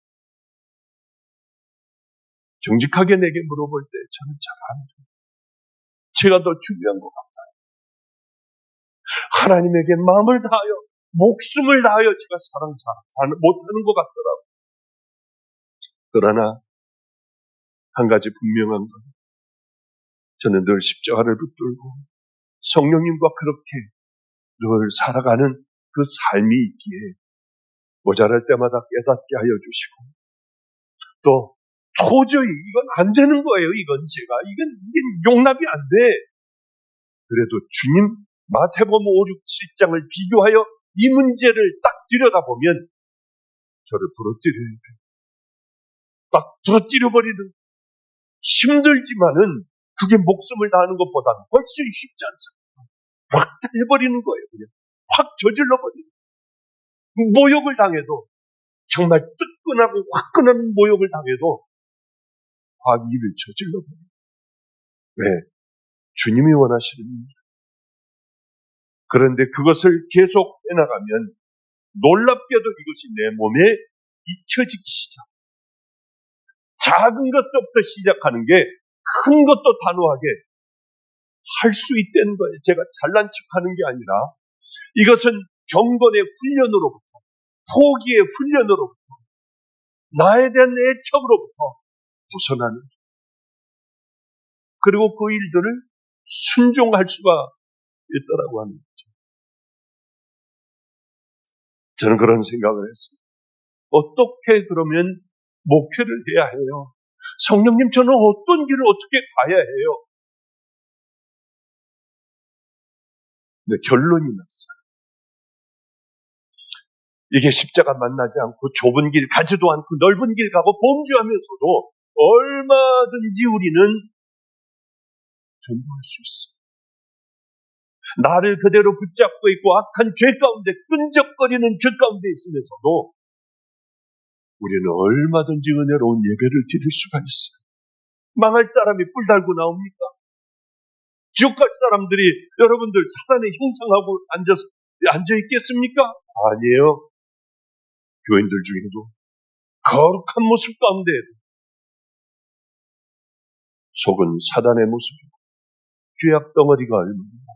정직하게 내게 물어볼 때 저는 잘 안 돼요. 제가 더 중요한 것 같아요. 하나님에게 마음을 다하여 목숨을 다하여 제가 사랑 못하는 것 같더라고요. 그러나 한 가지 분명한 건 저는 늘 십자가를 붙들고 성령님과 그렇게 늘 살아가는 그 삶이 있기에 모자랄 때마다 깨닫게 하여 주시고 또 도저히 이건 안 되는 거예요. 이게 용납이 안 돼. 그래도 주님 마태복음 5, 6, 7장을 비교하여 이 문제를 딱 들여다보면 저를 부러뜨려야 돼요. 딱 부러뜨려버리는 힘들지만은 그게 목숨을 다하는 것보다는 훨씬 쉽지 않습니다. 확 해버리는 거예요. 그냥 확 저질러버리는 거예요. 모욕을 당해도 정말 뜨끈하고 화끈한 모욕을 당해도 확 일을 저질러버려요. 왜? 주님이 원하시는 일입니다. 그런데 그것을 계속 해나가면 놀랍게도 이것이 내 몸에 익혀지기 시작. 작은 것부터 시작하는 게 큰 것도 단호하게 할 수 있다는 거예요. 제가 잘난 척하는 게 아니라 이것은 경건의 훈련으로부터 포기의 훈련으로부터 나에 대한 애착으로부터 벗어나는 그리고 그 일들을 순종할 수가 있더라고 하는 거죠. 저는 그런 생각을 했습니다. 어떻게 그러면 목회를 해야 해요? 성령님 저는 어떤 길을 어떻게 가야 해요? 근데 결론이 났어요. 이게 십자가 만나지 않고 좁은 길 가지도 않고 넓은 길 가고 범죄하면서도 얼마든지 우리는 전도할 수 있어요. 나를 그대로 붙잡고 있고 악한 죄 가운데 끈적거리는 죄 가운데 있으면서도 우리는 얼마든지 은혜로운 예배를 드릴 수가 있어요. 망할 사람이 뿔 달고 나옵니까? 지옥 갈 사람들이 여러분들 사단의 형상하고 앉아 있겠습니까? 아니에요. 교인들 중에도 거룩한 모습 가운데에도 속은 사단의 모습이고 죄악 덩어리가 얼마나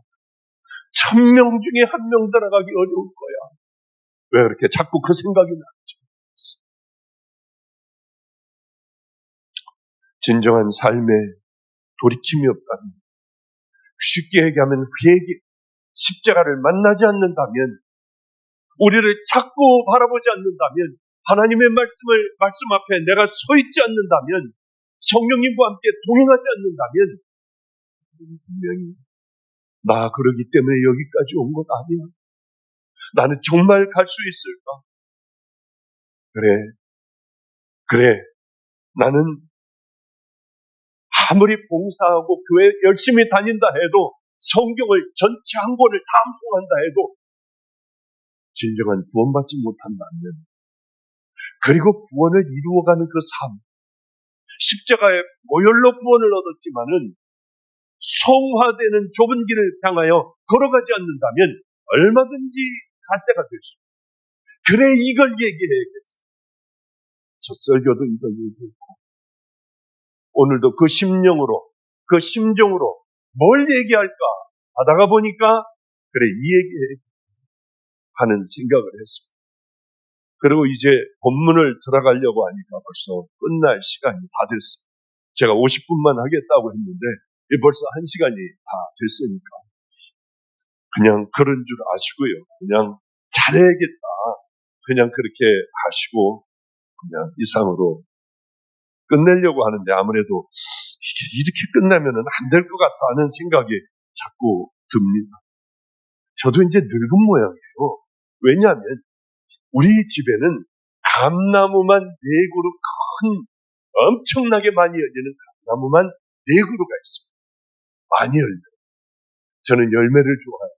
1000명 중에 1명 들어가기 어려울 거야. 왜 그렇게 자꾸 그 생각이 나죠? 진정한 삶에 돌이킴이 없다면 쉽게 얘기하면 회개, 십자가를 만나지 않는다면 우리를 자꾸 바라보지 않는다면 하나님의 말씀 앞에 내가 서 있지 않는다면 성령님과 함께 동행하지 않는다면 분명히 나 그러기 때문에 여기까지 온 것 아니야. 나는 정말 갈 수 있을까? 그래. 나는 아무리 봉사하고 교회 열심히 다닌다 해도 성경을 전체 한 권을 다 암송한다 해도 진정한 구원받지 못한다면 그리고 구원을 이루어가는 그 삶 십자가의 모혈로 구원을 얻었지만은 성화되는 좁은 길을 향하여 걸어가지 않는다면 얼마든지 가짜가 될 수 있어요. 그래 이걸 얘기해야겠어요. 저 설교도 이걸 얘기했고 오늘도 그 심령으로 그 심정으로 뭘 얘기할까 하다가 보니까 그래 이 얘기해 하는 생각을 했습니다. 그리고 이제 본문을 들어가려고 하니까 벌써 끝날 시간이 다 됐습니다. 제가 50분만 하겠다고 했는데 벌써 1시간이 다 됐으니까 그냥 그런 줄 아시고요. 그냥 잘해야겠다. 그냥 그렇게 하시고 그냥 이상으로 끝내려고 하는데 아무래도 이렇게 끝나면 안 될 것 같다는 생각이 자꾸 듭니다. 저도 이제 늙은 모양이에요. 왜냐하면 우리 집에는 감나무만 4그루 큰 엄청나게 많이 열리는 감나무만 4그루가 있습니다. 많이 열려요. 저는 열매를 좋아해요.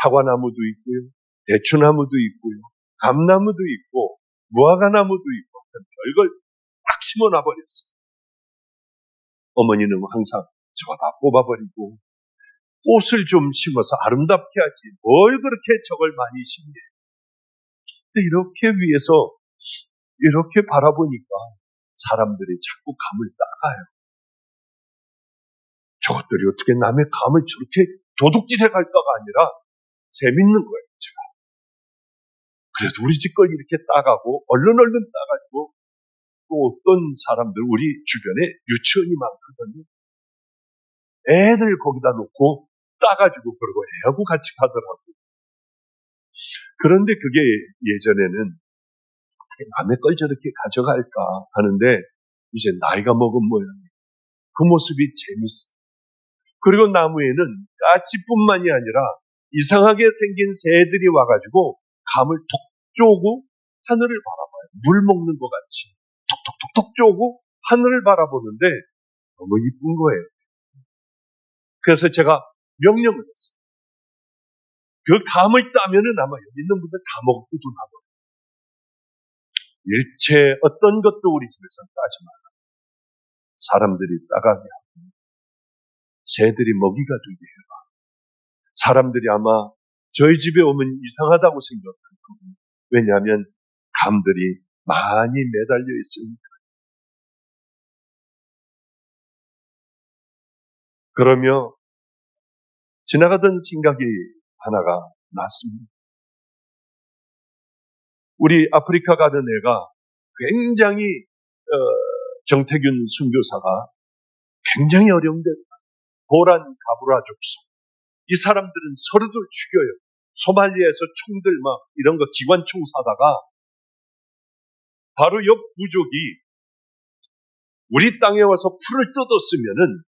사과나무도 있고요. 대추나무도 있고요. 감나무도 있고 무화과나무도 있고 별걸 딱 심어놔 버렸어요. 어머니는 항상 저거 다 뽑아버리고 꽃을 좀 심어서 아름답게 하지 뭘 그렇게 저걸 많이 심냐. 이렇게 위에서 이렇게 바라보니까 사람들이 자꾸 감을 따가요. 저것들이 어떻게 남의 감을 저렇게 도둑질해 갈까가 아니라 재밌는 거예요. 제가. 그래도 우리 집 걸 이렇게 따가고 얼른 따가지고 또 어떤 사람들 우리 주변에 유치원이 많거든요. 애들 거기다 놓고 따가지고 그러고 애하고 같이 가더라고요. 그런데 그게 예전에는 남의 걸 저렇게 가져갈까 하는데 이제 나이가 먹은 모양이에요. 그 모습이 재밌어요. 그리고 나무에는 까치뿐만이 아니라 이상하게 생긴 새들이 와가지고 감을 톡 쪼고 하늘을 바라봐요. 물 먹는 것 같이 톡톡톡톡 쪼고 하늘을 바라보는데 너무 이쁜 거예요. 그래서 제가 명령을 했어요. 그 감을 따면은 아마 여기 있는 분들 다 먹고 도 나눠요. 일체 어떤 것도 우리 집에서 따지 마라. 사람들이 따가게 하고 새들이 먹이가 되게 해라. 사람들이 아마 저희 집에 오면 이상하다고 생각할 거고 왜냐하면 감들이 많이 매달려 있으니까. 그러며 지나가던 생각이 하나가 났습니다. 우리 아프리카 가던 애가 굉장히 정태균 선교사가 굉장히 어려운데 보란 가브라 족속 이 사람들은 서로들 죽여요. 소말리아에서 총들 막 이런 거 기관총 사다가 바로 옆 부족이 우리 땅에 와서 풀을 뜯었으면은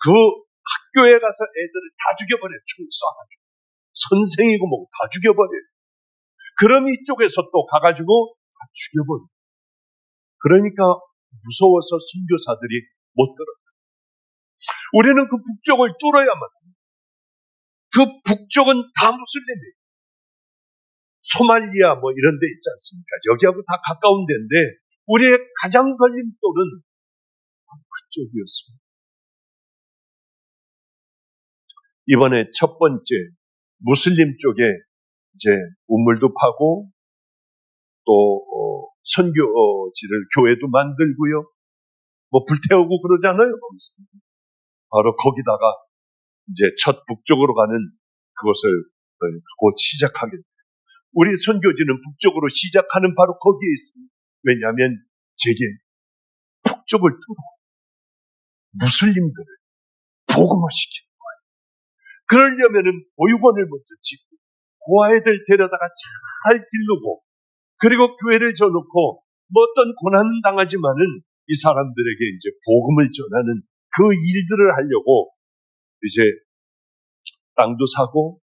그 학교에 가서 애들을 다 죽여버려요. 총 쏴가지고. 선생이고 뭐고 다 죽여버려요. 그럼 이쪽에서 또 가가지고 다 죽여버려요. 그러니까 무서워서 선교사들이 못 들어요. 우리는 그 북쪽을 뚫어야만 합니다. 그 북쪽은 다 무슬림이에요. 소말리아 뭐 이런 데 있지 않습니까? 여기하고 다 가까운 데인데 우리의 가장 걸림돌은 그쪽이었습니다. 이번에 첫 번째 무슬림 쪽에 이제 우물도 파고 또 선교지를 교회도 만들고요. 뭐 불태우고 그러잖아요. 바로 거기다가 이제 첫 북쪽으로 가는 그것을 곧 시작하게 돼요. 우리 선교지는 북쪽으로 시작하는 바로 거기에 있습니다. 왜냐하면 제게 북쪽을 뚫어 무슬림들을 복음화시키는 거예요. 그러려면은 보육원을 먼저 짓고 고아애들 데려다가 잘 기르고 그리고 교회를 져놓고 뭐 어떤 고난은 당하지만은 이 사람들에게 이제 복음을 전하는 그 일들을 하려고 이제 땅도 사고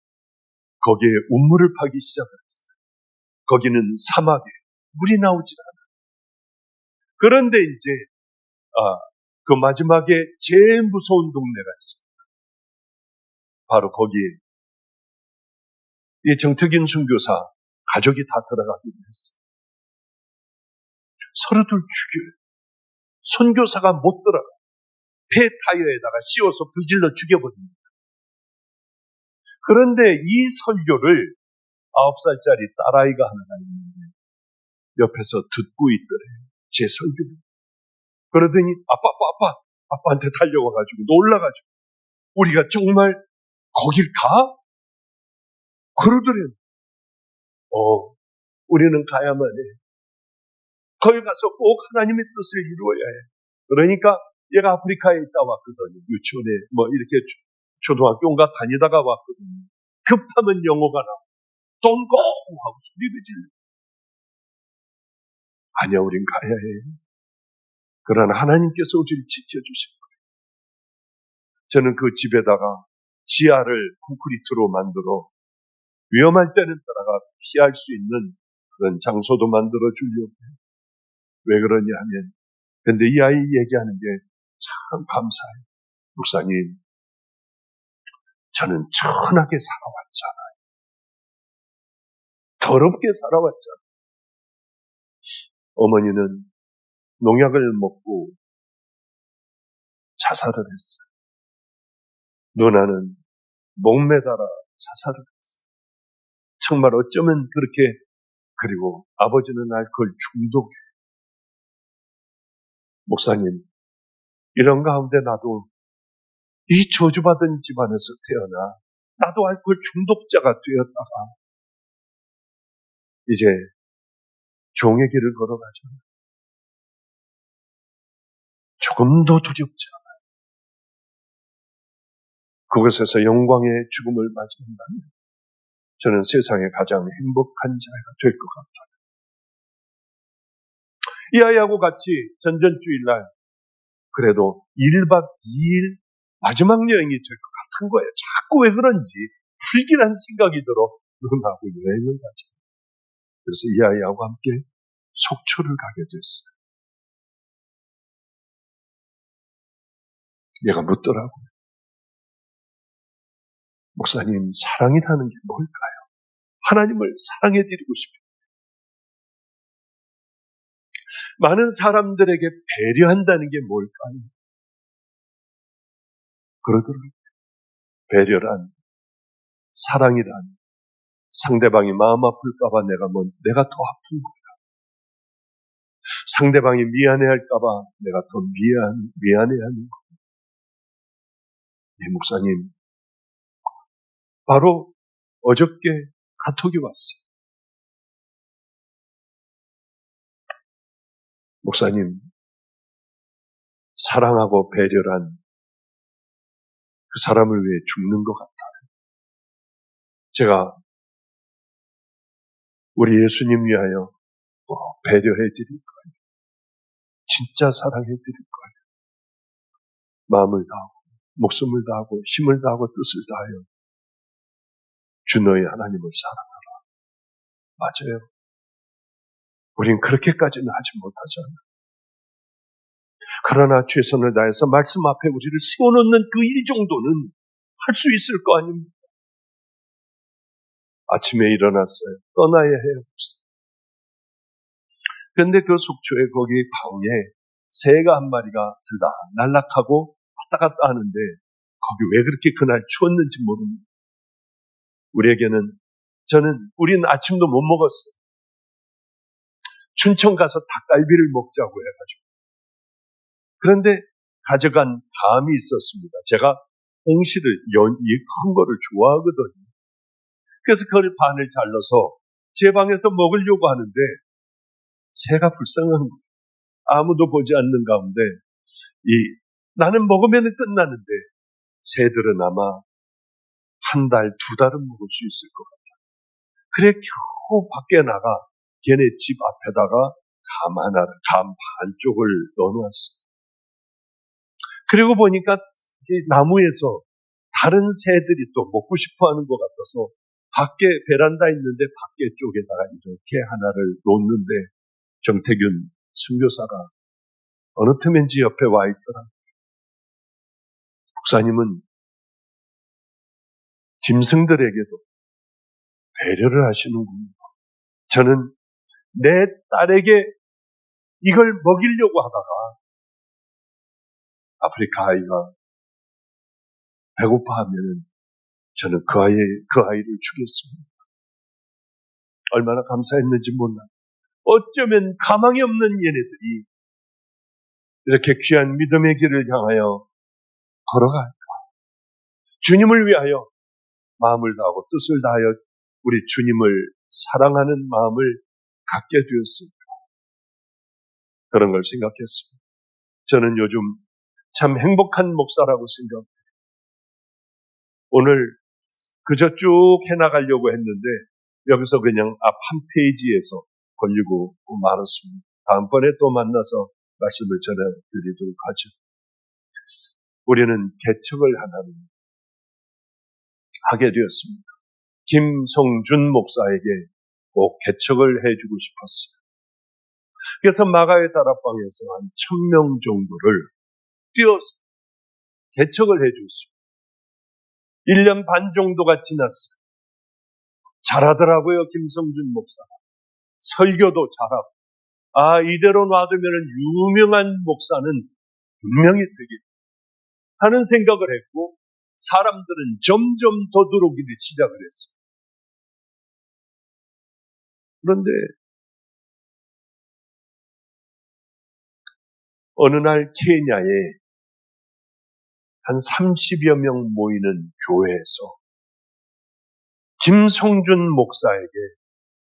거기에 우물을 파기 시작했어요. 거기는 사막에 물이 나오지 않아요. 그런데 이제 그 마지막에 제일 무서운 동네가 있습니다. 바로 거기에 이 정태균 선교사 가족이 다 들어가기로 했어요. 서로들 죽여요. 선교사가 못 들어가. 배 타이어에다가 씌워서 불질러 죽여버립니다. 그런데 이 설교를 9살짜리 딸아이가 하나가 있는데 옆에서 듣고 있더래요. 제 설교를. 그러더니 아빠한테 달려와가지고 놀라가지고 우리가 정말 거길 가? 그러더래요. 우리는 가야만 해. 거기 가서 꼭 하나님의 뜻을 이루어야 해. 그러니까 얘가 아프리카에 있다 왔거든요. 유치원에 뭐 이렇게 초등학교 온갖 다니다가 왔거든요. 급하면 영어가 나와. Don't go! 하고 소리를 질러. 아니야, 우린 가야 해. 그러나 하나님께서 우리를 지켜주실 거예요. 저는 그 집에다가 지하를 콘크리트로 만들어 위험할 때는 들어가 피할 수 있는 그런 장소도 만들어 주려고 해요. 왜 그러냐 하면 근데 이 아이 얘기하는 게 참 감사해요. 목사님, 저는 천하게 살아왔잖아요. 더럽게 살아왔잖아요. 어머니는 농약을 먹고 자살을 했어요. 누나는 목매달아 자살을 했어요. 정말 어쩌면 그렇게, 그리고 아버지는 알코올 중독에. 목사님, 이런 가운데 나도 이 저주받은 집안에서 태어나 나도 알코올 중독자가 되었다가 이제 종의 길을 걸어가죠. 조금도 두렵지 않아요. 그곳에서 영광의 죽음을 맞이한다면 저는 세상에 가장 행복한 자가 될 것 같아요. 이 아이하고 같이 전전주일날 그래도 1박 2일 마지막 여행이 될 것 같은 거예요. 자꾸 왜 그런지 불길한 생각이 들어 누나하고 여행을 가죠. 그래서 이 아이하고 함께 속초를 가게 됐어요. 얘가 묻더라고요. 목사님, 사랑이라는 게 뭘까요? 하나님을 사랑해드리고 싶어요. 많은 사람들에게 배려한다는 게 뭘까요? 그러더라고요. 배려란, 사랑이란, 상대방이 마음 아플까봐 내가 더 아픈 거야. 상대방이 미안해할까봐 내가 더 미안해하는 거야. 네, 목사님, 바로 어저께 카톡이 왔어요. 목사님, 사랑하고 배려란 그 사람을 위해 죽는 것 같아요. 제가 우리 예수님 위하여 배려해 드릴 거예요. 진짜 사랑해 드릴 거예요. 마음을 다하고 목숨을 다하고 힘을 다하고 뜻을 다하여 주 너희 하나님을 사랑하라. 맞아요. 우린 그렇게까지는 하지 못하잖아요. 그러나 최선을 다해서 말씀 앞에 우리를 세워놓는 그 일 정도는 할 수 있을 거 아닙니까? 아침에 일어났어요. 떠나야 해요. 그런데 그 속초에 거기 강에 새가 한 마리가 들다 날락하고 왔다 갔다 하는데 거기 왜 그렇게 그날 추웠는지 모릅니다. 우리는 아침도 못 먹었어요. 춘천 가서 닭갈비를 먹자고 해가지고. 그런데 가져간 감이 있었습니다. 제가 홍시를 큰 거를 좋아하거든요. 그래서 그걸 반을 잘라서 제 방에서 먹으려고 하는데 새가 불쌍한 거예요. 아무도 보지 않는 가운데 나는 먹으면 끝나는데 새들은 아마 한 달, 2달은 먹을 수 있을 것 같아요. 그래 겨우 밖에 나가 걔네 집 앞에다가 감 반쪽을 넣어놨어요. 그리고 보니까 나무에서 다른 새들이 또 먹고 싶어하는 것 같아서 밖에 베란다 있는데 밖에 쪽에다가 이렇게 하나를 놓는데 정태균 선교사가 어느 틈인지 옆에 와 있더라. 목사님은 짐승들에게도 배려를 하시는군요. 저는 내 딸에게 이걸 먹이려고 하다가 아프리카 아이가 배고파하면 저는 그 아이를 주겠습니다. 얼마나 감사했는지 몰라요. 어쩌면 가망이 없는 얘네들이 이렇게 귀한 믿음의 길을 향하여 걸어갈까? 주님을 위하여 마음을 다하고 뜻을 다하여 우리 주님을 사랑하는 마음을 갖게 되었습니다. 그런 걸 생각했습니다. 저는 요즘 참 행복한 목사라고 생각해요. 오늘 그저 쭉 해나가려고 했는데 여기서 그냥 앞 한 페이지에서 걸리고 말았습니다. 다음번에 또 만나서 말씀을 전해드리도록 하죠. 우리는 개척을 하나는 하게 되었습니다. 김성준 목사에게 꼭 개척을 해주고 싶었어요. 그래서 마가의 다락방에서 한 1000명 정도를 띄어서 개척을 해줬습니다. 1년 반 정도가 지났어요. 잘하더라고요, 김성준 목사가. 설교도 잘하고 이대로 놔두면 유명한 목사는 분명히 되겠다 하는 생각을 했고, 사람들은 점점 더 들어오기 시작을 했어요. 그런데 어느 날 케냐에 한 30여 명 모이는 교회에서 김성준 목사에게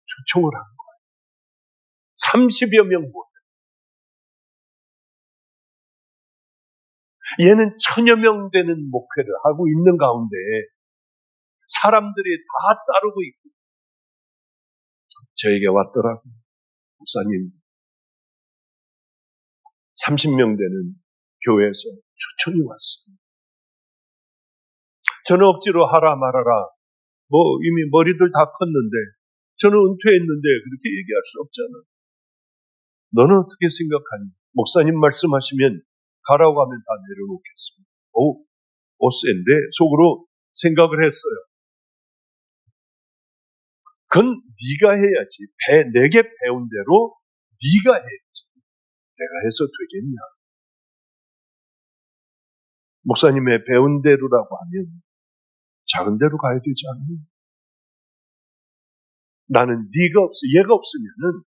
초청을 한 거예요. 30여 명 모여. 얘는 1000여 명 되는 목회를 하고 있는 가운데 사람들이 다 따르고 있고, 저에게 왔더라고요. 목사님, 30명 되는 교회에서 초청이 왔습니다. 저는 억지로 하라 말아라, 이미 머리들 다 컸는데, 저는 은퇴했는데 그렇게 얘기할 수 없잖아. 너는 어떻게 생각하니? 목사님 말씀하시면 가라고 하면 다 내려놓겠습니다. 센데 속으로 생각을 했어요. 그건 네가 해야지. 내게 배운 대로 네가 해야지. 내가 해서 되겠냐? 목사님의 배운 대로라고 하면 작은 데로 가야 되지 않니? 나는 네가 얘가 없으면은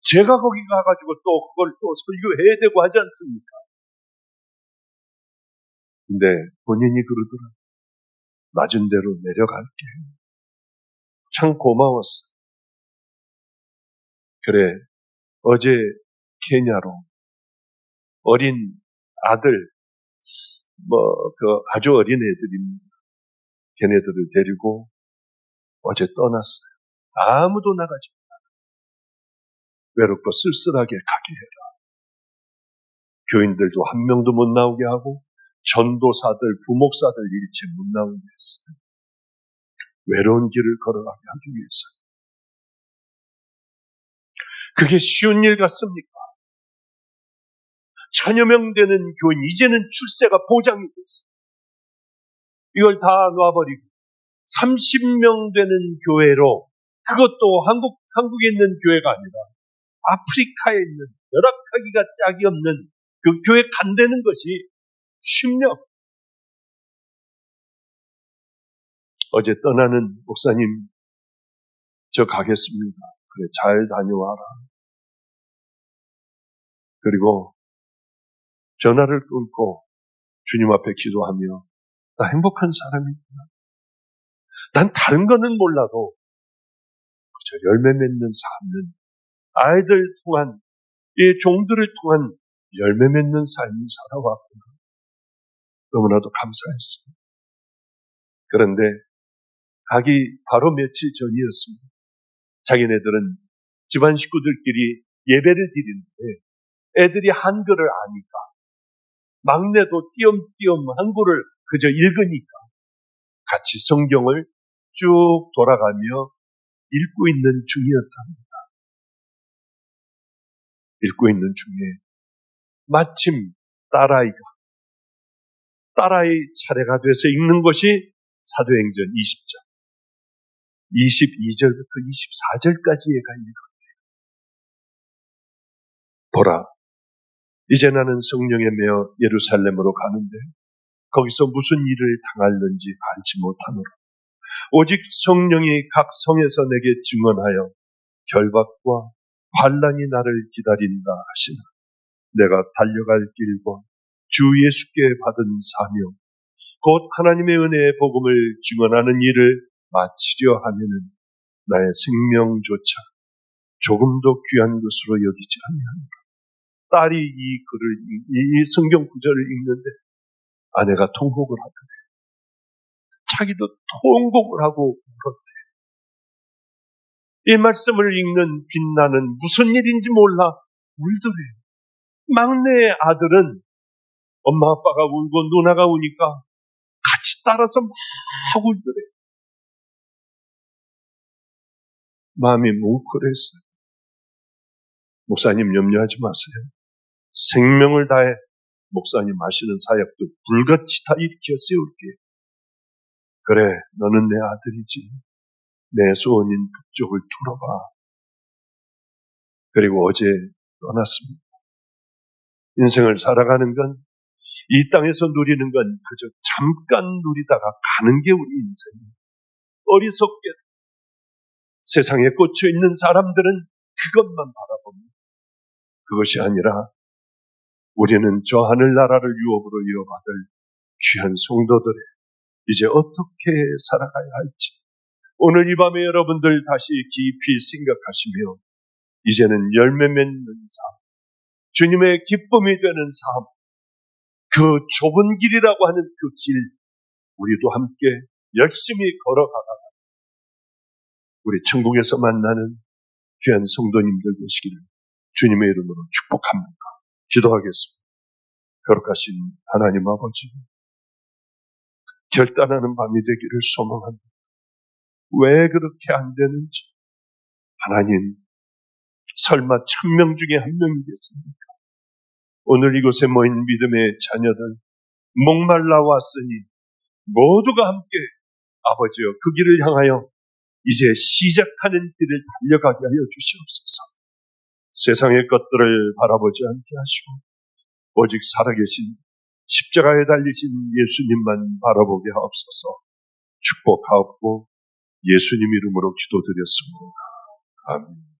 제가 거기 가가지고 또 그걸 또 설교해야 되고 하지 않습니까? 근데 본인이 그러더라. 낮은 데로 내려갈게. 참 고마웠어. 그래, 어제 케냐로 어린 아들, 아주 어린 애들입니다. 걔네들을 데리고 어제 떠났어요. 아무도 나가지 않아. 외롭고 쓸쓸하게 가게 해라. 교인들도 한 명도 못 나오게 하고 전도사들, 부목사들 일체 못 나오게 했어요. 외로운 길을 걸어가게 하기 위해서. 그게 쉬운 일 같습니까? 1000여 명 되는 교인, 이제는 출세가 보장이 됐어요. 이걸 다 놔버리고 30명 되는 교회로, 그것도 한국에 있는 교회가 아니라 아프리카에 있는 열악하기가 짝이 없는 그 교회 간다는 것이 쉽냐? 어제 떠나는 목사님, 저 가겠습니다. 그래, 잘 다녀와라. 그리고 전화를 끊고 주님 앞에 기도하며, 나 행복한 사람이구나. 난 다른 거는 몰라도 그저 열매 맺는 삶은 아이들 통한, 이 종들을 통한 열매 맺는 삶을 살아왔구나. 너무나도 감사했습니다. 그런데 가기 바로 며칠 전이었습니다. 자기네들은 집안 식구들끼리 예배를 드리는데 애들이 한글을 아니까, 막내도 띄엄띄엄 한글을 그저 읽으니까 같이 성경을 쭉 돌아가며 읽고 있는 중이었답니다. 읽고 있는 중에 마침 딸아이 차례가 돼서 읽는 것이 사도행전 20장 22절부터 24절까지 얘가 읽었대요. 보라, 이제 나는 성령에 매어 예루살렘으로 가는데 거기서 무슨 일을 당할는지 알지 못하노라. 오직 성령이 각 성에서 내게 증언하여 결박과 환난이 나를 기다린다 하시나, 내가 달려갈 길과 주 예수께 받은 사명, 곧 하나님의 은혜의 복음을 증언하는 일을 마치려 하면은 나의 생명조차 조금도 귀한 것으로 여기지 아니하노라. 딸이 이 성경 구절을 읽는데 아내가 통곡을 하더래. 자기도 통곡을 하고 울었대. 이 말씀을 읽는 빛나는 무슨 일인지 몰라 울더래. 막내 아들은 엄마 아빠가 울고 누나가 우니까 같이 따라서 막 울더래. 마음이 뭉클했어요. 목사님 염려하지 마세요. 생명을 다해 목사님 하시는 사역도 불같이 다 일으켜 세울게. 그래, 너는 내 아들이지. 내 소원인 북쪽을 뚫어봐. 그리고 어제 떠났습니다. 인생을 살아가는 건, 이 땅에서 누리는 건 그저 잠깐 누리다가 가는 게 우리 인생입니다. 어리석게 세상에 꽂혀 있는 사람들은 그것만 바라봅니다. 그것이 아니라 우리는 저 하늘나라를 유업으로 이어받을 귀한 성도들의 이제 어떻게 살아가야 할지 오늘 이 밤에 여러분들 다시 깊이 생각하시며 이제는 열매 맺는 삶, 주님의 기쁨이 되는 삶, 그 좁은 길이라고 하는 그 길, 우리도 함께 열심히 걸어가다가 우리 천국에서 만나는 귀한 성도님들 되시기를 주님의 이름으로 축복합니다. 기도하겠습니다. 거룩하신 하나님 아버지, 결단하는 밤이 되기를 소망합니다. 왜 그렇게 안 되는지, 하나님, 설마 1000명 중에 한 명이겠습니까? 오늘 이곳에 모인 믿음의 자녀들, 목말라 왔으니 모두가 함께 아버지여 그 길을 향하여 이제 시작하는 길을 달려가게 하여 주시옵소서. 세상의 것들을 바라보지 않게 하시고 오직 살아계신 십자가에 달리신 예수님만 바라보게 하옵소서. 축복하옵고 예수님 이름으로 기도드렸습니다. 아멘.